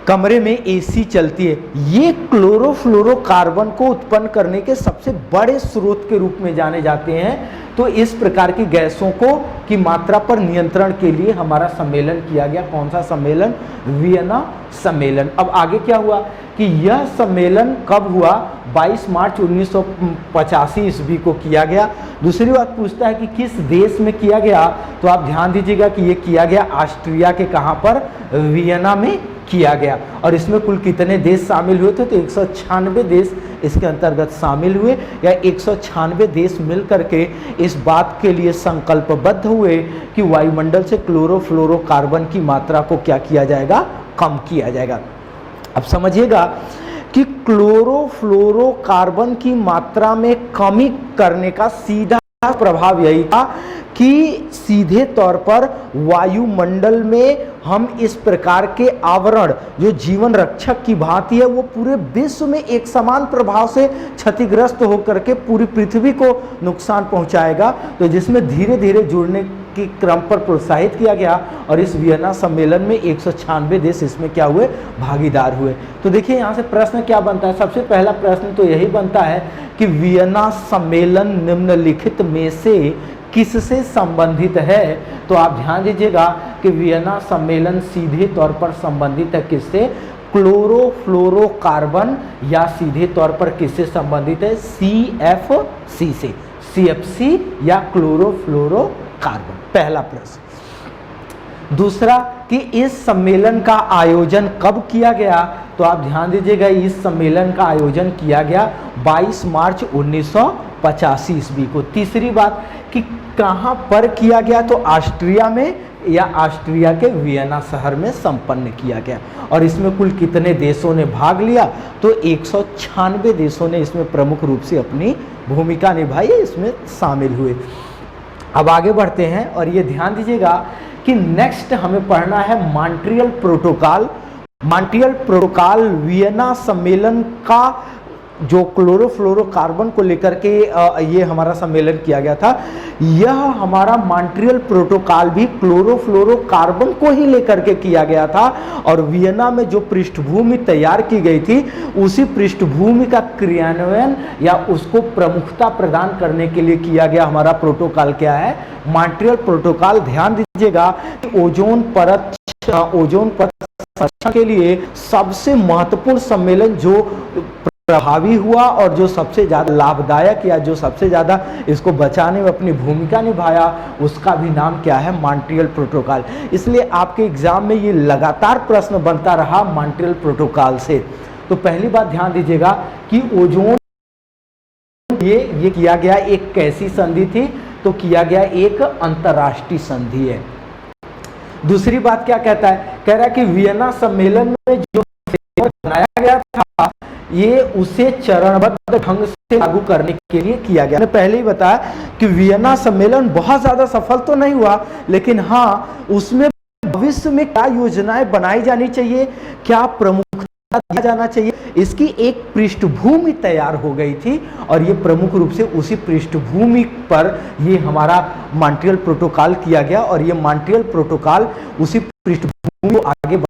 कमरे में एसी चलती है, ये क्लोरोफ्लोरोकार्बन को उत्पन्न करने के सबसे बड़े स्रोत के रूप में जाने जाते हैं। तो इस प्रकार की गैसों को की मात्रा पर नियंत्रण के लिए हमारा सम्मेलन किया गया। कौन सा सम्मेलन? वियना सम्मेलन। अब आगे क्या हुआ कि यह सम्मेलन कब हुआ? 22 मार्च 1985 ईस्वी को किया गया। दूसरी बात पूछता है कि किस देश में किया गया, तो आप ध्यान दीजिएगा कि यह किया गया ऑस्ट्रिया के कहां पर? वियना में किया गया। और इसमें कुल कितने देश शामिल हुए थे? तो 196 देश इसके अंतर्गत शामिल हुए, या 196 देश मिलकर के इस बात के लिए संकल्पबद्ध हुए कि वायुमंडल से क्लोरोफ्लोरोकार्बन की मात्रा को क्या किया जाएगा? कम किया जाएगा। अब समझिएगा कि क्लोरोफ्लोरोकार्बन की मात्रा में कमी करने का सीधा प्रभाव यही था कि सीधे तौर पर वायुमंडल में हम इस प्रकार के आवरण जो जीवन रक्षक की भांति है वो पूरे विश्व में एक समान प्रभाव से क्षतिग्रस्त होकर के पूरी पृथ्वी को नुकसान पहुंचाएगा। तो जिसमें धीरे धीरे जुड़ने के क्रम पर प्रोत्साहित किया गया और इस वियना सम्मेलन में 196 देश इसमें क्या हुए? भागीदार हुए। तो देखिए यहाँ से प्रश्न क्या बनता है? सबसे पहला प्रश्न तो यही बनता है कि वियना सम्मेलन निम्नलिखित में से किससे संबंधित है? तो आप ध्यान दीजिएगा कि वियना सम्मेलन सीधे तौर पर संबंधित है किससे? क्लोरोफ्लोरोकार्बन, या सीधे तौर पर किससे संबंधित है? सीएफसी से। सीएफसी या क्लोरोफ्लोरोकार्बन, पहला प्रश्न। दूसरा कि इस सम्मेलन का आयोजन कब किया गया? तो आप ध्यान दीजिएगा इस सम्मेलन का आयोजन किया गया 22 मार्च 1985 ईस्वी को। तीसरी बात कि कहां पर किया गया? तो ऑस्ट्रिया में, या ऑस्ट्रिया के वियना शहर में संपन्न किया गया। और इसमें कुल कितने देशों ने भाग लिया? तो 196 देशों ने इसमें प्रमुख रूप से अपनी भूमिका निभाई, इसमें शामिल हुए। अब आगे बढ़ते हैं और ये ध्यान दीजिएगा कि नेक्स्ट हमें पढ़ना है Montreal protocol. Montreal protocol Vienna सम्मेलन का जो क्लोरोफ्लोरोकार्बन को लेकर के ये हमारा सम्मेलन किया गया था। यह हमारा मॉन्ट्रियल प्रोटोकॉल भी क्लोरोफ्लोरोकार्बन को ही लेकर के किया गया था। और वियना में जो पृष्ठभूमि तैयार की गई थी उसी पृष्ठभूमि का क्रियान्वयन या उसको प्रमुखता प्रदान करने के लिए किया गया हमारा प्रोटोकॉल क्या है? Montreal protocol. ध्यान दीजिएगा कि ओजोन परत संरक्षण के लिए सबसे महत्वपूर्ण सम्मेलन जो प्रभावी हुआ और जो सबसे ज़्यादा लाभदायक या जो सबसे ज़्यादा इसको बचाने में अपनी भूमिका निभाया, उसका भी नाम क्या है? Montreal protocol. इसलिए आपके एग्जाम में ये लगातार प्रश्न बनता रहा मॉन्ट्रियल प्रोटोकॉल से। तो पहली बात ध्यान दीजिएगा कि ओजोन ये किया गया एक कैसी संधि थी? तो किया गया एक अंतर्राष्ट्रीय संधि है। दूसरी बात क्या कहता है? कह रहा है कि वियना सम्मेलन में जो बनाया गया था ये उसे चरणबद्ध ढंग से लागू करने के लिए किया गया। मैंने पहले ही बताया कि वियना सम्मेलन बहुत ज्यादा सफल तो नहीं हुआ, लेकिन हाँ उसमें भविष्य में क्या योजनाएं बनाई जानी चाहिए, क्या प्रमुखता दिया जाना चाहिए, इसकी एक पृष्ठभूमि तैयार हो गई थी। और ये प्रमुख रूप से उसी पृष्ठभूमि पर ये हमारा मॉन्ट्रियल प्रोटोकॉल किया गया। और ये मॉन्ट्रियल प्रोटोकॉल उसी पृष्ठभूमि को आगे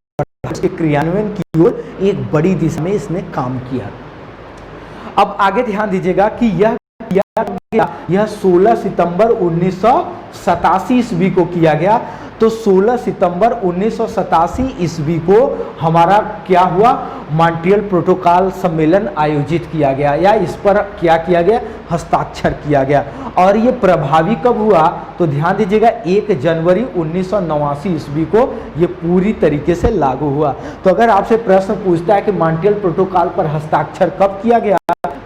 उसके क्रियान्वयन की ओर एक बड़ी दिशा में इसने काम किया। अब आगे ध्यान दीजिएगा कि यह 16 सितंबर 1987 ईस्वी को किया गया। तो 16 सितंबर 1987 ईस्वी को हमारा क्या हुआ, मॉन्ट्रियल प्रोटोकॉल सम्मेलन आयोजित किया गया, या इस पर क्या किया गया, हस्ताक्षर किया गया। और ये प्रभावी कब हुआ, तो ध्यान दीजिएगा 1 जनवरी 1989 ईस्वी को ये पूरी तरीके से लागू हुआ। तो अगर आपसे प्रश्न पूछता है कि मॉन्ट्रियल प्रोटोकॉल पर हस्ताक्षर कब किया गया,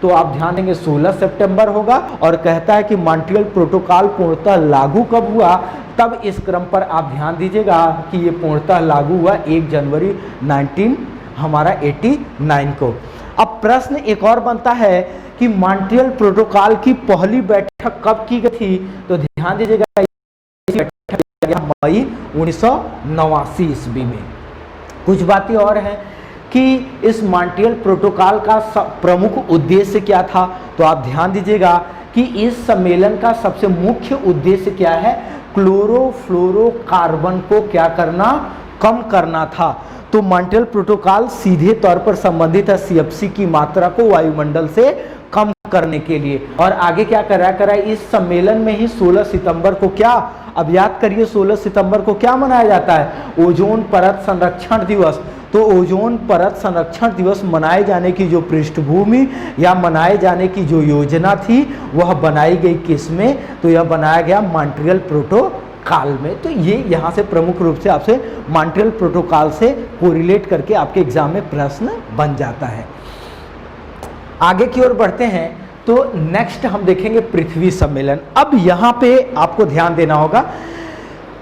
तो आप ध्यान देंगे 16 सितंबर होगा। और कहता है कि मॉन्ट्रियल प्रोटोकॉल पूर्णतः लागू कब हुआ, तब इस क्रम पर आप ध्यान दीजिएगा कि ये पूर्णतः लागू हुआ 1 जनवरी 1989 को। अब प्रश्न एक और बनता है कि मॉन्ट्रियल प्रोटोकॉल की पहली बैठक कब की गई थी, तो ध्यान दीजिएगा मई 1989 ईस्वी में। कुछ बातें और हैं कि इस मॉन्ट्रियल प्रोटोकॉल का प्रमुख उद्देश्य क्या था, तो आप ध्यान दीजिएगा कि इस सम्मेलन का सबसे मुख्य उद्देश्य क्या है, क्लोरोफ्लोरोकार्बन को क्या करना, कम करना था। तो मॉन्ट्रियल प्रोटोकॉल सीधे तौर पर संबंधित है CFC की मात्रा को वायुमंडल से कम करने के लिए। और आगे क्या करा इस सम्मेलन में ही 16 सितंबर को क्या, अब याद करिए 16 सितंबर को क्या मनाया जाता है, ओजोन परत संरक्षण दिवस। तो ओजोन परत संरक्षण दिवस मनाए जाने की जो पृष्ठभूमि या मनाए जाने की जो योजना थी वह बनाई गई किस में, तो यह बनाया गया मॉन्ट्रियल प्रोटोकॉल में। तो ये यहाँ से प्रमुख रूप से आपसे मॉन्ट्रियल प्रोटोकॉल से कोरिलेट करके आपके एग्जाम में प्रश्न बन जाता है। आगे की ओर बढ़ते हैं तो नेक्स्ट हम देखेंगे पृथ्वी सम्मेलन। अब यहाँ पे आपको ध्यान देना होगा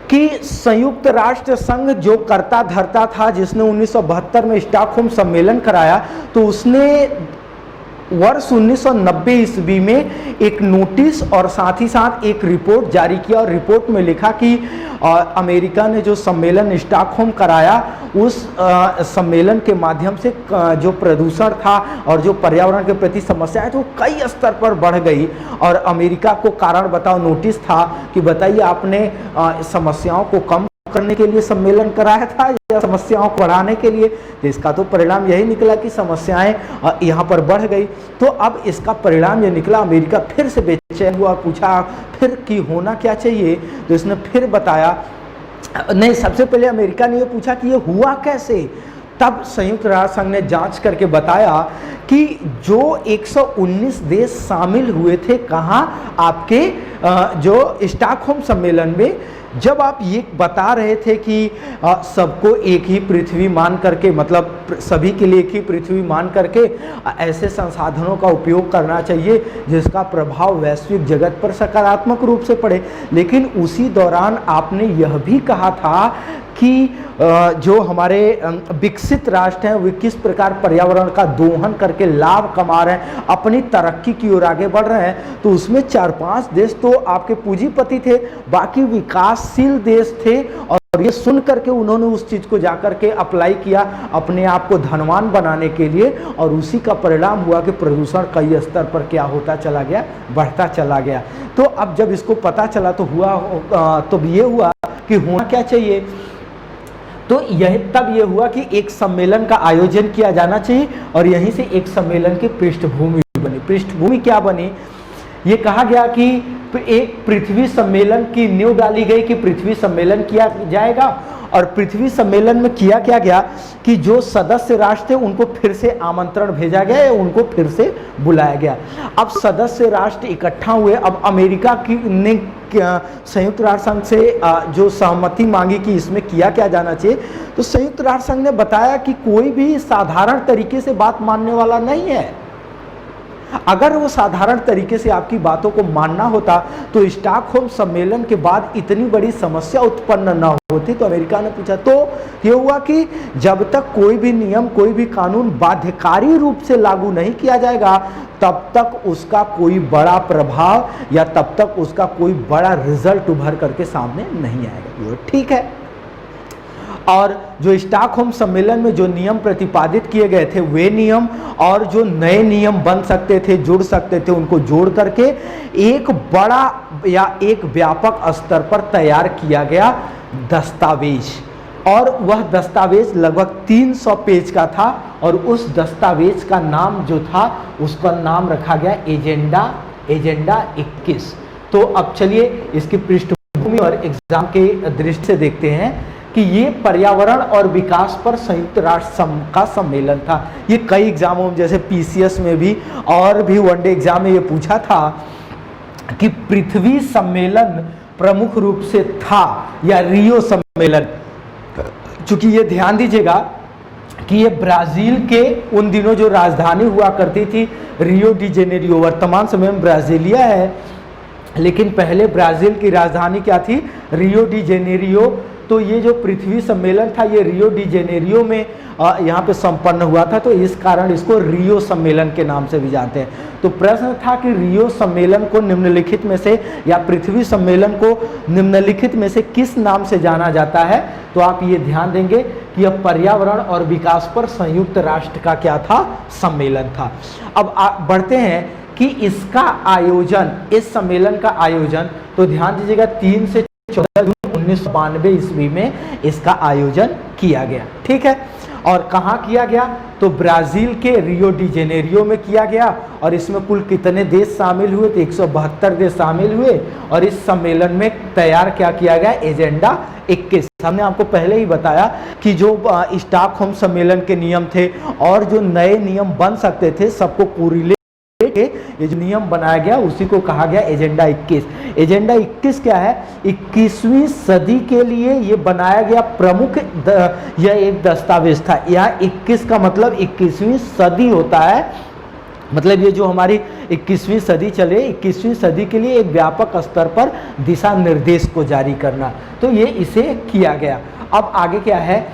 कि संयुक्त राष्ट्र संघ जो करता धरता था, जिसने 1972 में स्टॉकहोम सम्मेलन कराया, तो उसने वर्ष 1990 ईस्वी में एक नोटिस और साथ ही साथ एक रिपोर्ट जारी किया। और रिपोर्ट में लिखा कि अमेरिका ने जो सम्मेलन स्टॉकहोम कराया, उस सम्मेलन के माध्यम से जो प्रदूषण था और जो पर्यावरण के प्रति समस्या है तो कई स्तर पर बढ़ गई। और अमेरिका को कारण बताओ नोटिस था कि बताइए आपने समस्याओं को कम करने के लिए सम्मेलन कराया था या समस्याओं को बढ़ाने के लिए, तो इसका तो परिणाम यही निकला कि समस्याएं यहाँ पर बढ़ गई। तो अब इसका परिणाम ये निकला, अमेरिका फिर से बेचैन हुआ, पूछा फिर कि होना क्या चाहिए, तो इसने फिर बताया, नहीं सबसे पहले अमेरिका ने ये पूछा कि ये हुआ कैसे। तब संयुक्त राष्ट्र संघ ने जांच करके बताया कि जो 119 देश शामिल हुए थे कहाँ, आपके जो स्टॉकहोम सम्मेलन में, जब आप ये बता रहे थे कि सबको एक ही पृथ्वी मान करके, मतलब सभी के लिए एक ही पृथ्वी मान करके ऐसे संसाधनों का उपयोग करना चाहिए जिसका प्रभाव वैश्विक जगत पर सकारात्मक रूप से पड़े। लेकिन उसी दौरान आपने यह भी कहा था कि जो हमारे विकसित राष्ट्र हैं वे किस प्रकार पर्यावरण का दोहन करके लाभ कमा रहे हैं, अपनी तरक्की की ओर आगे बढ़ रहे हैं। तो उसमें 4-5 देश तो आपके पूंजीपति थे, बाकी विकासशील देश थे। और ये सुन करके उन्होंने उस चीज़ को जाकर के अप्लाई किया अपने आप को धनवान बनाने के लिए, और उसी का परिणाम हुआ कि प्रदूषण कई स्तर पर क्या होता चला गया, बढ़ता चला गया। तो अब जब इसको पता चला तो ये हुआ कि होना क्या चाहिए, तो यह तब ये हुआ कि एक सम्मेलन का आयोजन किया जाना चाहिए। और यहीं से एक सम्मेलन की पृष्ठभूमि बनी। पृष्ठभूमि क्या बनी, ये कहा गया कि एक पृथ्वी सम्मेलन की नींव डाली गई कि पृथ्वी सम्मेलन किया जाएगा। और पृथ्वी सम्मेलन में किया क्या गया कि जो सदस्य राष्ट्र थे उनको फिर से आमंत्रण भेजा गया या उनको फिर से बुलाया गया। अब सदस्य राष्ट्र इकट्ठा हुए। अब अमेरिका की ने संयुक्त राष्ट्र संघ से जो सहमति मांगी कि इसमें किया क्या जाना चाहिए, तो संयुक्त राष्ट्र संघ ने बताया कि कोई भी साधारण तरीके से बात मानने वाला नहीं है। अगर वो साधारण तरीके से आपकी बातों को मानना होता तो स्टॉकहोम सम्मेलन के बाद इतनी बड़ी समस्या उत्पन्न न होती। तो अमेरिका ने पूछा, तो ये हुआ कि जब तक कोई भी नियम, कोई भी कानून बाध्यकारी रूप से लागू नहीं किया जाएगा तब तक उसका कोई बड़ा प्रभाव या तब तक उसका कोई बड़ा रिजल्ट उभर करके सामने नहीं आएगा। ये ठीक है। और जो स्टॉकहोम सम्मेलन में जो नियम प्रतिपादित किए गए थे वे नियम और जो नए नियम बन सकते थे, जुड़ सकते थे, उनको जोड़ करके एक बड़ा या एक व्यापक स्तर पर तैयार किया गया दस्तावेज। और वह दस्तावेज लगभग 300 पेज का था। और उस दस्तावेज का नाम जो था उसका नाम रखा गया एजेंडा 21। तो अब चलिए इसकी पृष्ठभूमि भी और एग्जाम के दृष्टि से देखते हैं कि ये पर्यावरण और विकास पर संयुक्त राष्ट्र संघ का सम्मेलन था। ये कई एग्जामों में जैसे पीसीएस में भी और भी वनडे एग्जाम में ये पूछा था कि पृथ्वी सम्मेलन प्रमुख रूप से था या रियो सम्मेलन। चूंकि ये ध्यान दीजिएगा कि ये ब्राजील के उन दिनों जो राजधानी हुआ करती थी रियो डी जेनेरियो, वर्तमान समय में ब्राजीलिया है, लेकिन पहले ब्राजील की राजधानी क्या थी? Rio de Janeiro. तो ये जो पृथ्वी सम्मेलन था ये रियो डी जेनेरियो में यहाँ पे संपन्न हुआ था, तो इस कारण इसको रियो सम्मेलन के नाम से भी जानते हैं। तो प्रश्न था कि रियो सम्मेलन को निम्नलिखित में से या पृथ्वी सम्मेलन को निम्नलिखित में से किस नाम से जाना जाता है? तो आप ये ध्यान देंगे कि यह पर्यावरण और विकास पर संयुक्त राष्ट्र का क्या था? सम्मेलन था। अब बढ़ते हैं कि इसका आयोजन, इस सम्मेलन का आयोजन, तो ध्यान दीजिएगा 3 से 14 जून 1992 ईस्वी में इसका आयोजन किया गया। ठीक है, और कहाँ किया गया? तो ब्राजील के रियो डी जेनेरियो में किया गया। और इसमें कुल कितने देश शामिल हुए? तो 172 देश शामिल हुए। और इस सम्मेलन में तैयार क्या किया गया? एजेंडा 21। हमने आपको पहले ही बताया कि जो स्टॉकहोम सम्मेलन के नियम थे और जो नए नियम बन सकते थे सबको कोरिलेट ये जो नियम बनाया गया उसी को कहा गया एजेंडा 21। एजेंडा 21 क्या है? 21वीं सदी के लिए ये बनाया गया प्रमुख यह एक दस्तावेज था। यहाँ 21 का मतलब 21वीं सदी होता है, मतलब ये जो हमारी 21वीं सदी चले, 21वीं सदी के लिए एक व्यापक स्तर पर दिशा निर्देश को जारी करना, तो ये इसे किया गया। अब आगे क्या है?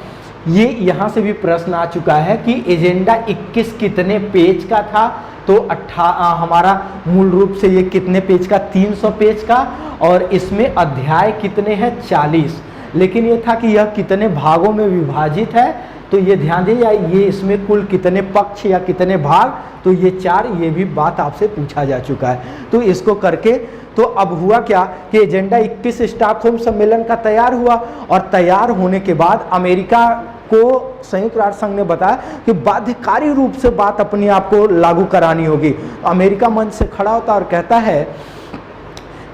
ये यहाँ से भी प्रश्न आ चुका है कि एजेंडा 21 कितने पेज का था? तो हमारा मूल रूप से ये कितने पेज का? 300 पेज का। और इसमें अध्याय कितने हैं? 40। लेकिन ये था कि यह कितने भागों में विभाजित है? तो ये ध्यान दीजिए, ये इसमें कुल कितने पक्ष या कितने भाग? तो ये 4, ये भी बात आपसे पूछा जा चुका है। तो इसको करके तो अब हुआ क्या कि एजेंडा 21 स्टॉकहोम सम्मेलन का तैयार हुआ। और तैयार होने के बाद अमेरिका को संयुक्त राष्ट्र संघ ने बताया कि बाध्यकारी रूप से बात अपने आप को लागू करानी होगी। अमेरिका मंच से खड़ा होता और कहता है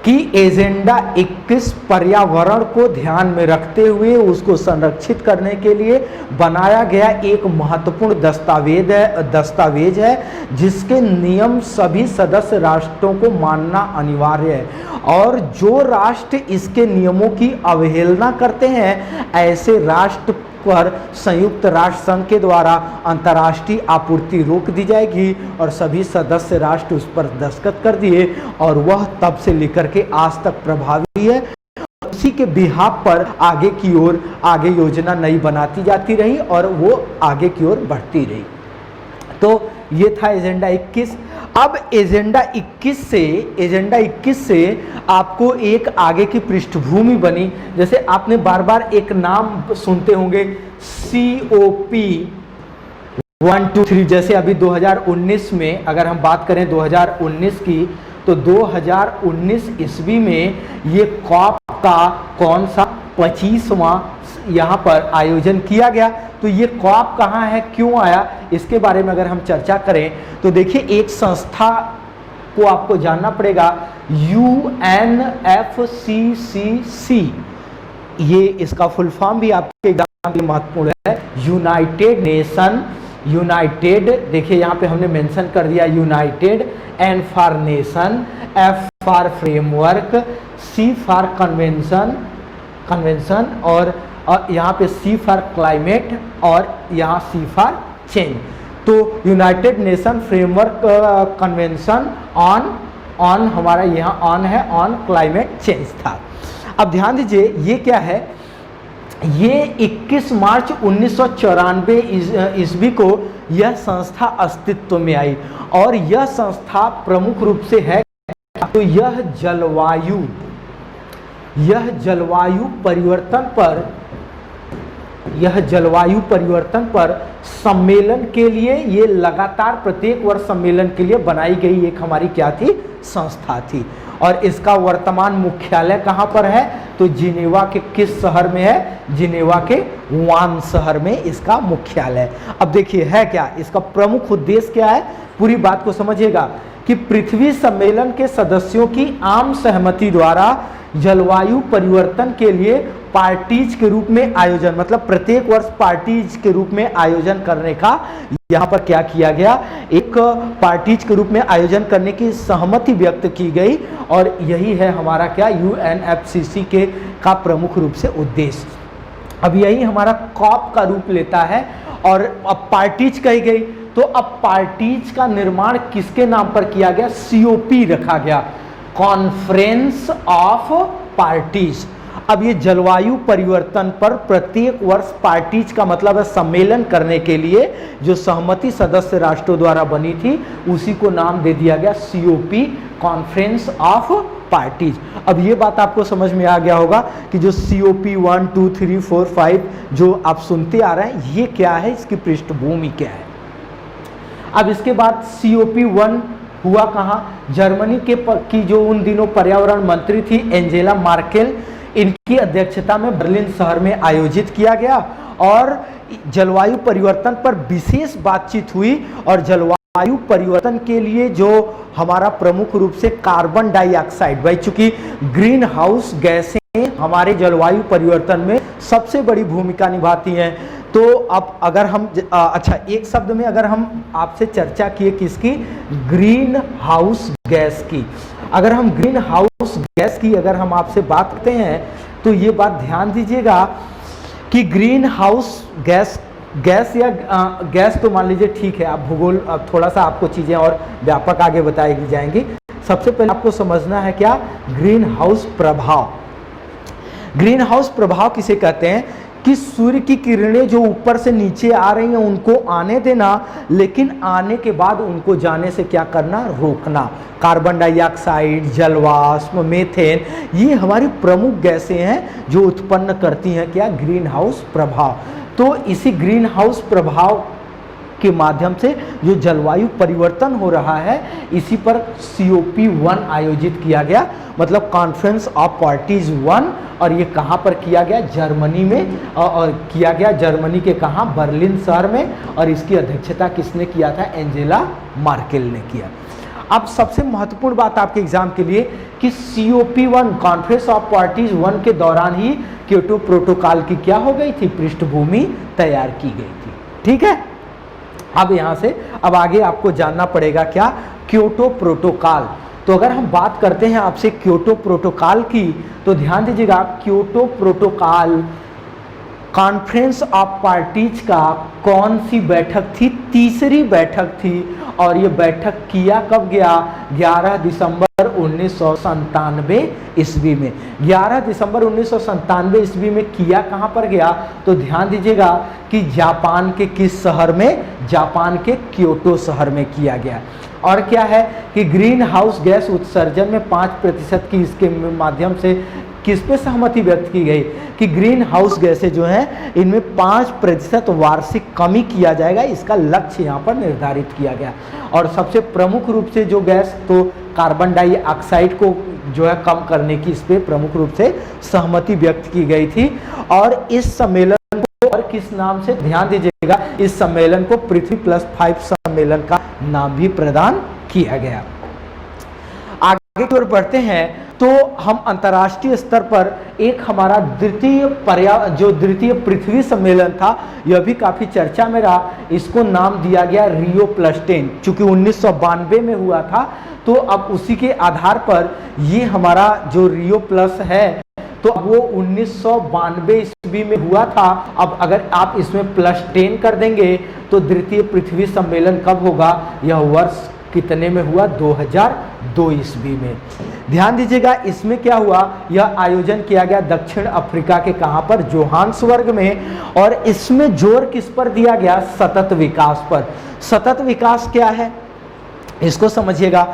कि एजेंडा 21 पर्यावरण को ध्यान में रखते हुए उसको संरक्षित करने के लिए बनाया गया एक महत्वपूर्ण दस्तावेज है जिसके नियम सभी सदस्य राष्ट्रों को मानना अनिवार्य है। और जो राष्ट्र इसके नियमों की अवहेलना करते हैं ऐसे राष्ट्र पर संयुक्त राष्ट्र संघ के द्वारा अंतर्राष्ट्रीय आपूर्ति रोक दी जाएगी। और सभी सदस्य राष्ट्र उस पर दस्तखत कर दिए और वह तब से लेकर के आज तक प्रभावी है। उसी के बिहाफ पर आगे की ओर आगे योजना नई बनाती जाती रही और वो आगे की ओर बढ़ती रही। तो ये था एजेंडा 21। अब एजेंडा 21 से आपको एक आगे की पृष्ठभूमि बनी। जैसे आपने बार बार एक नाम सुनते होंगे COP 1, 2, 3। जैसे अभी 2019 में अगर हम बात करें 2019 की, तो 2019 ईस्वी में ये कॉप का कौन सा 25वां यहाँ पर आयोजन किया गया। तो ये कॉप कहाँ है, क्यों आया, इसके बारे में अगर हम चर्चा करें तो देखिए एक संस्था को आपको जानना पड़ेगा, UNFCCC। ये इसका फुल फॉर्म भी आपके एग्जाम के लिए महत्वपूर्ण है। यूनाइटेड देखिए यहाँ पे हमने मेंशन कर दिया United, N for nation, F for framework, C for convention और यहाँ पे C फॉर क्लाइमेट और यहाँ C फॉर चेंज। तो United nation framework convention on हमारा यहाँ ऑन है, ऑन क्लाइमेट चेंज था। अब ध्यान दीजिए ये क्या है, ये 21 मार्च 1994 ईस्वी को यह संस्था अस्तित्व में आई। और यह संस्था प्रमुख रूप से है, तो यह जलवायु परिवर्तन पर सम्मेलन के लिए, ये लगातार प्रत्येक वर्ष सम्मेलन के लिए बनाई गई एक हमारी क्या थी, संस्था थी। और इसका वर्तमान मुख्यालय कहाँ पर है, तो जिनेवा के किस शहर में है, जिनेवा के वान शहर में इसका मुख्यालय। अब देखिए है क्या, इसका प्रमुख उद्देश्य क्या है, पूरी बात को समझिएगा कि पृथ्वी सम्मेलन के सदस्यों की आम सहमति द्वारा जलवायु परिवर्तन के लिए पार्टीज के रूप में आयोजन, मतलब प्रत्येक वर्ष पार्टीज के रूप में आयोजन करने का यहाँ पर क्या किया गया, एक पार्टीज के रूप में आयोजन करने की सहमति व्यक्त की गई। और यही है हमारा क्या, यूएनएफसीसी के का प्रमुख रूप से उद्देश्य। अब यही हमारा कॉप का रूप लेता है और अब पार्टीज कही गई, तो अब पार्टीज का निर्माण किसके नाम पर किया गया, सीओपी रखा गया, कॉन्फ्रेंस ऑफ पार्टीज। अब ये जलवायु परिवर्तन पर प्रत्येक वर्ष पार्टीज का मतलब है सम्मेलन करने के लिए जो सहमति सदस्य राष्ट्रों द्वारा बनी थी, उसी को नाम दे दिया गया सीओपी, कॉन्फ्रेंस ऑफ पार्टीज। अब ये बात आपको समझ में आ गया होगा कि जो सीओपी 1, 2, 3, 4, 5 जो आप सुनते आ रहे हैं, ये क्या है, इसकी पृष्ठभूमि क्या है। अब इसके बाद सीओपी 1 हुआ कहाँ, जर्मनी की जो उन दिनों पर्यावरण मंत्री थी एंजेला मार्केल, इनकी अध्यक्षता में बर्लिन शहर में आयोजित किया गया और जलवायु परिवर्तन पर विशेष बातचीत हुई। और जलवायु परिवर्तन के लिए जो हमारा प्रमुख रूप से कार्बन डाइऑक्साइड, भाई चूंकि ग्रीन हाउस गैसें हमारे जलवायु परिवर्तन में सबसे बड़ी भूमिका निभाती हैं, तो अब अगर हम अच्छा एक शब्द में अगर हम आपसे चर्चा किए किसकी, ग्रीन हाउस गैस की, अगर हम ग्रीन हाउस गैस की अगर हम आपसे बात करते हैं तो ये बात ध्यान दीजिएगा कि ग्रीन हाउस गैस या गैस तो मान लीजिए ठीक है, आप भूगोल अब थोड़ा सा आपको चीज़ें और व्यापक आगे बताई जाएंगी। सबसे पहले आपको समझना है क्या, ग्रीन हाउस प्रभाव। ग्रीन हाउस प्रभाव किसे कहते हैं कि सूर्य की किरणें जो ऊपर से नीचे आ रही हैं उनको आने देना, लेकिन आने के बाद उनको जाने से क्या करना, रोकना। कार्बन डाइऑक्साइड, जलवाष्प, मीथेन, ये हमारी प्रमुख गैसें हैं जो उत्पन्न करती हैं क्या, ग्रीन हाउस प्रभाव। तो इसी ग्रीन हाउस प्रभाव के माध्यम से जो जलवायु परिवर्तन हो रहा है, इसी पर COP 1 आयोजित किया गया, मतलब कॉन्फ्रेंस ऑफ पार्टीज 1। और ये कहाँ पर किया गया, जर्मनी में, और किया गया जर्मनी के कहाँ, बर्लिन शहर में। और इसकी अध्यक्षता किसने किया था, एंजेला मार्केल ने किया। अब सबसे महत्वपूर्ण बात आपके एग्जाम के लिए कि COP 1 कॉन्फ्रेंस ऑफ पार्टीज 1 के दौरान ही क्योटो प्रोटोकॉल की क्या हो गई थी, पृष्ठभूमि तैयार की गई थी। ठीक है, अब यहाँ से अब आगे आपको जानना पड़ेगा क्या, क्योटो प्रोटोकॉल। तो अगर हम बात करते हैं आपसे क्योटो प्रोटोकॉल की, तो ध्यान दीजिएगा, Kyoto protocol conference of parties का कौन सी बैठक थी, तीसरी बैठक थी। और ये बैठक किया कब गया, 11 दिसंबर 1997 ईस्वी में। 11 दिसंबर 1997 ईस्वी में किया कहाँ पर गया, तो ध्यान दीजिएगा कि जापान के किस शहर में, जापान के क्योटो शहर में किया गया। और क्या है कि ग्रीन हाउस गैस उत्सर्जन में 5% की इसके माध्यम से किस पे सहमति व्यक्त की गई कि ग्रीन हाउस गैसें जो हैं इनमें 5% वार्षिक कमी किया जाएगा, इसका लक्ष्य यहाँ पर निर्धारित किया गया। और सबसे प्रमुख रूप से जो गैस, तो कार्बन डाइऑक्साइड को जो है कम करने की इस पे प्रमुख रूप से सहमति व्यक्त की गई थी। और इस सम्मेलन को और किस नाम से, ध्यान दीजिएगा, इस सम्मेलन को पृथ्वी+5 सम्मेलन का नाम भी प्रदान किया गया। आगे की ओर बढ़ते हैं तो हम अंतर्राष्ट्रीय स्तर पर एक हमारा द्वितीय पृथ्वी सम्मेलन था, यह भी काफी चर्चा में रहा। इसको नाम दिया गया Rio+10, चूंकि 1992 में हुआ था, तो अब उसी के आधार पर ये हमारा जो Rio+ है, तो वो 1992 ईस्वी में हुआ था। अब अगर आप इसमें +10 कर देंगे तो द्वितीय पृथ्वी सम्मेलन कब होगा, यह वर्ष कितने में हुआ, 2002 ईस्वी में। ध्यान दीजिएगा, इसमें क्या हुआ, यह आयोजन किया गया दक्षिण अफ्रीका के कहां पर, जोहान्सबर्ग में। और इसमें जोर किस पर दिया गया, सतत विकास पर। सतत विकास क्या है, इसको समझिएगा।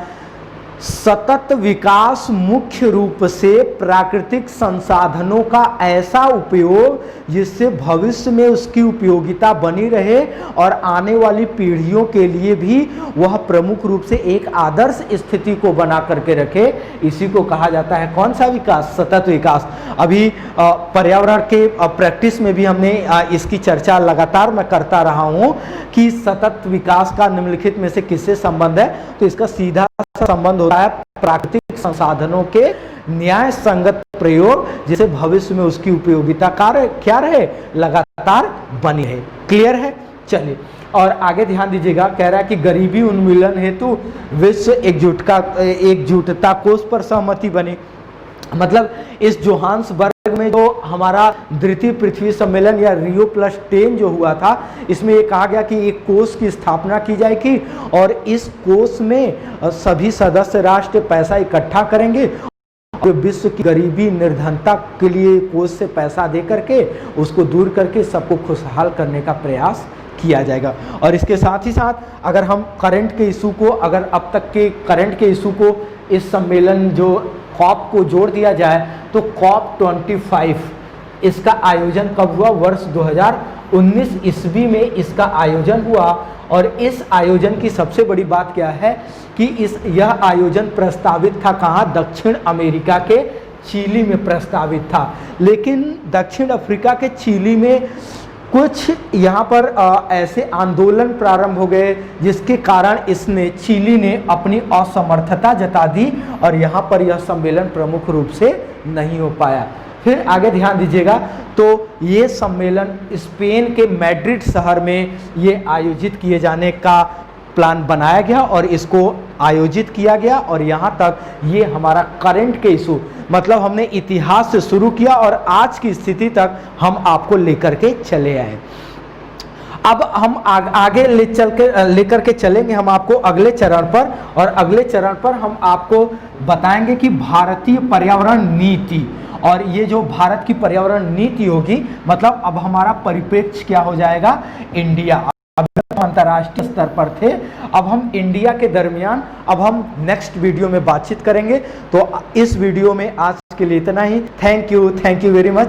सतत विकास मुख्य रूप से प्राकृतिक संसाधनों का ऐसा उपयोग जिससे भविष्य में उसकी उपयोगिता बनी रहे और आने वाली पीढ़ियों के लिए भी वह प्रमुख रूप से एक आदर्श स्थिति को बना करके रखे, इसी को कहा जाता है कौन सा विकास? सतत विकास। अभी पर्यावरण के प्रैक्टिस में भी हमने इसकी चर्चा लगातार मैं करता रहा हूं कि सतत विकास का निम्नलिखित में से किससे संबंध है? तो इसका सीधा संबंध होता है प्राकृतिक संसाधनों के न्याय संगत प्रयोग, जिसे भविष्य में उसकी उपयोगिता कार्य क्या रहे, लगातार बनी रहे। क्लियर है? चलिए और आगे ध्यान दीजिएगा, कह रहा है कि गरीबी उन्मूलन हेतु विश्व एकजुटता कोष पर सहमति बनी। मतलब इस जोहान्सबर्ग में जो हमारा द्वितीय पृथ्वी सम्मेलन या रियो प्लस 10 जो हुआ था, इसमें ये कहा गया कि एक कोष की स्थापना की जाएगी और इस कोष में सभी सदस्य राष्ट्र पैसा इकट्ठा करेंगे और विश्व की गरीबी निर्धनता के लिए कोष से पैसा दे करके उसको दूर करके सबको खुशहाल करने का प्रयास किया जाएगा। और इसके साथ ही साथ अगर हम करंट के इशू को, अगर अब तक के करंट के इशू को इस सम्मेलन जो कॉप को जोड़ दिया जाए तो कॉप 25 इसका आयोजन कब हुआ? वर्ष 2019 ईस्वी में इसका आयोजन हुआ। और इस आयोजन की सबसे बड़ी बात क्या है कि यह आयोजन प्रस्तावित था कहाँ? दक्षिण अमेरिका के चिली में प्रस्तावित था, लेकिन दक्षिण अफ्रीका के चिली में कुछ यहाँ पर ऐसे आंदोलन प्रारंभ हो गए जिसके कारण चिली ने अपनी असमर्थता जता दी और यहाँ पर यह सम्मेलन प्रमुख रूप से नहीं हो पाया। फिर आगे ध्यान दीजिएगा, तो ये सम्मेलन स्पेन के मैड्रिड शहर में ये आयोजित किए जाने का प्लान बनाया गया और इसको आयोजित किया गया। और यहाँ तक ये हमारा करंट के इशू, मतलब हमने इतिहास से शुरू किया और आज की स्थिति तक हम आपको लेकर के चले आए। अब हम आगे लेकर के चलेंगे हम आपको अगले चरण पर, और अगले चरण पर हम आपको बताएंगे कि भारतीय पर्यावरण नीति, और ये जो भारत की पर्यावरण नीति होगी, मतलब अब हमारा परिप्रेक्ष्य क्या हो जाएगा? इंडिया। अब अंतर्राष्ट्रीय स्तर पर थे, अब हम इंडिया के दरमियान अब हम नेक्स्ट वीडियो में बातचीत करेंगे। तो इस वीडियो में आज के लिए इतना ही। Thank you very much.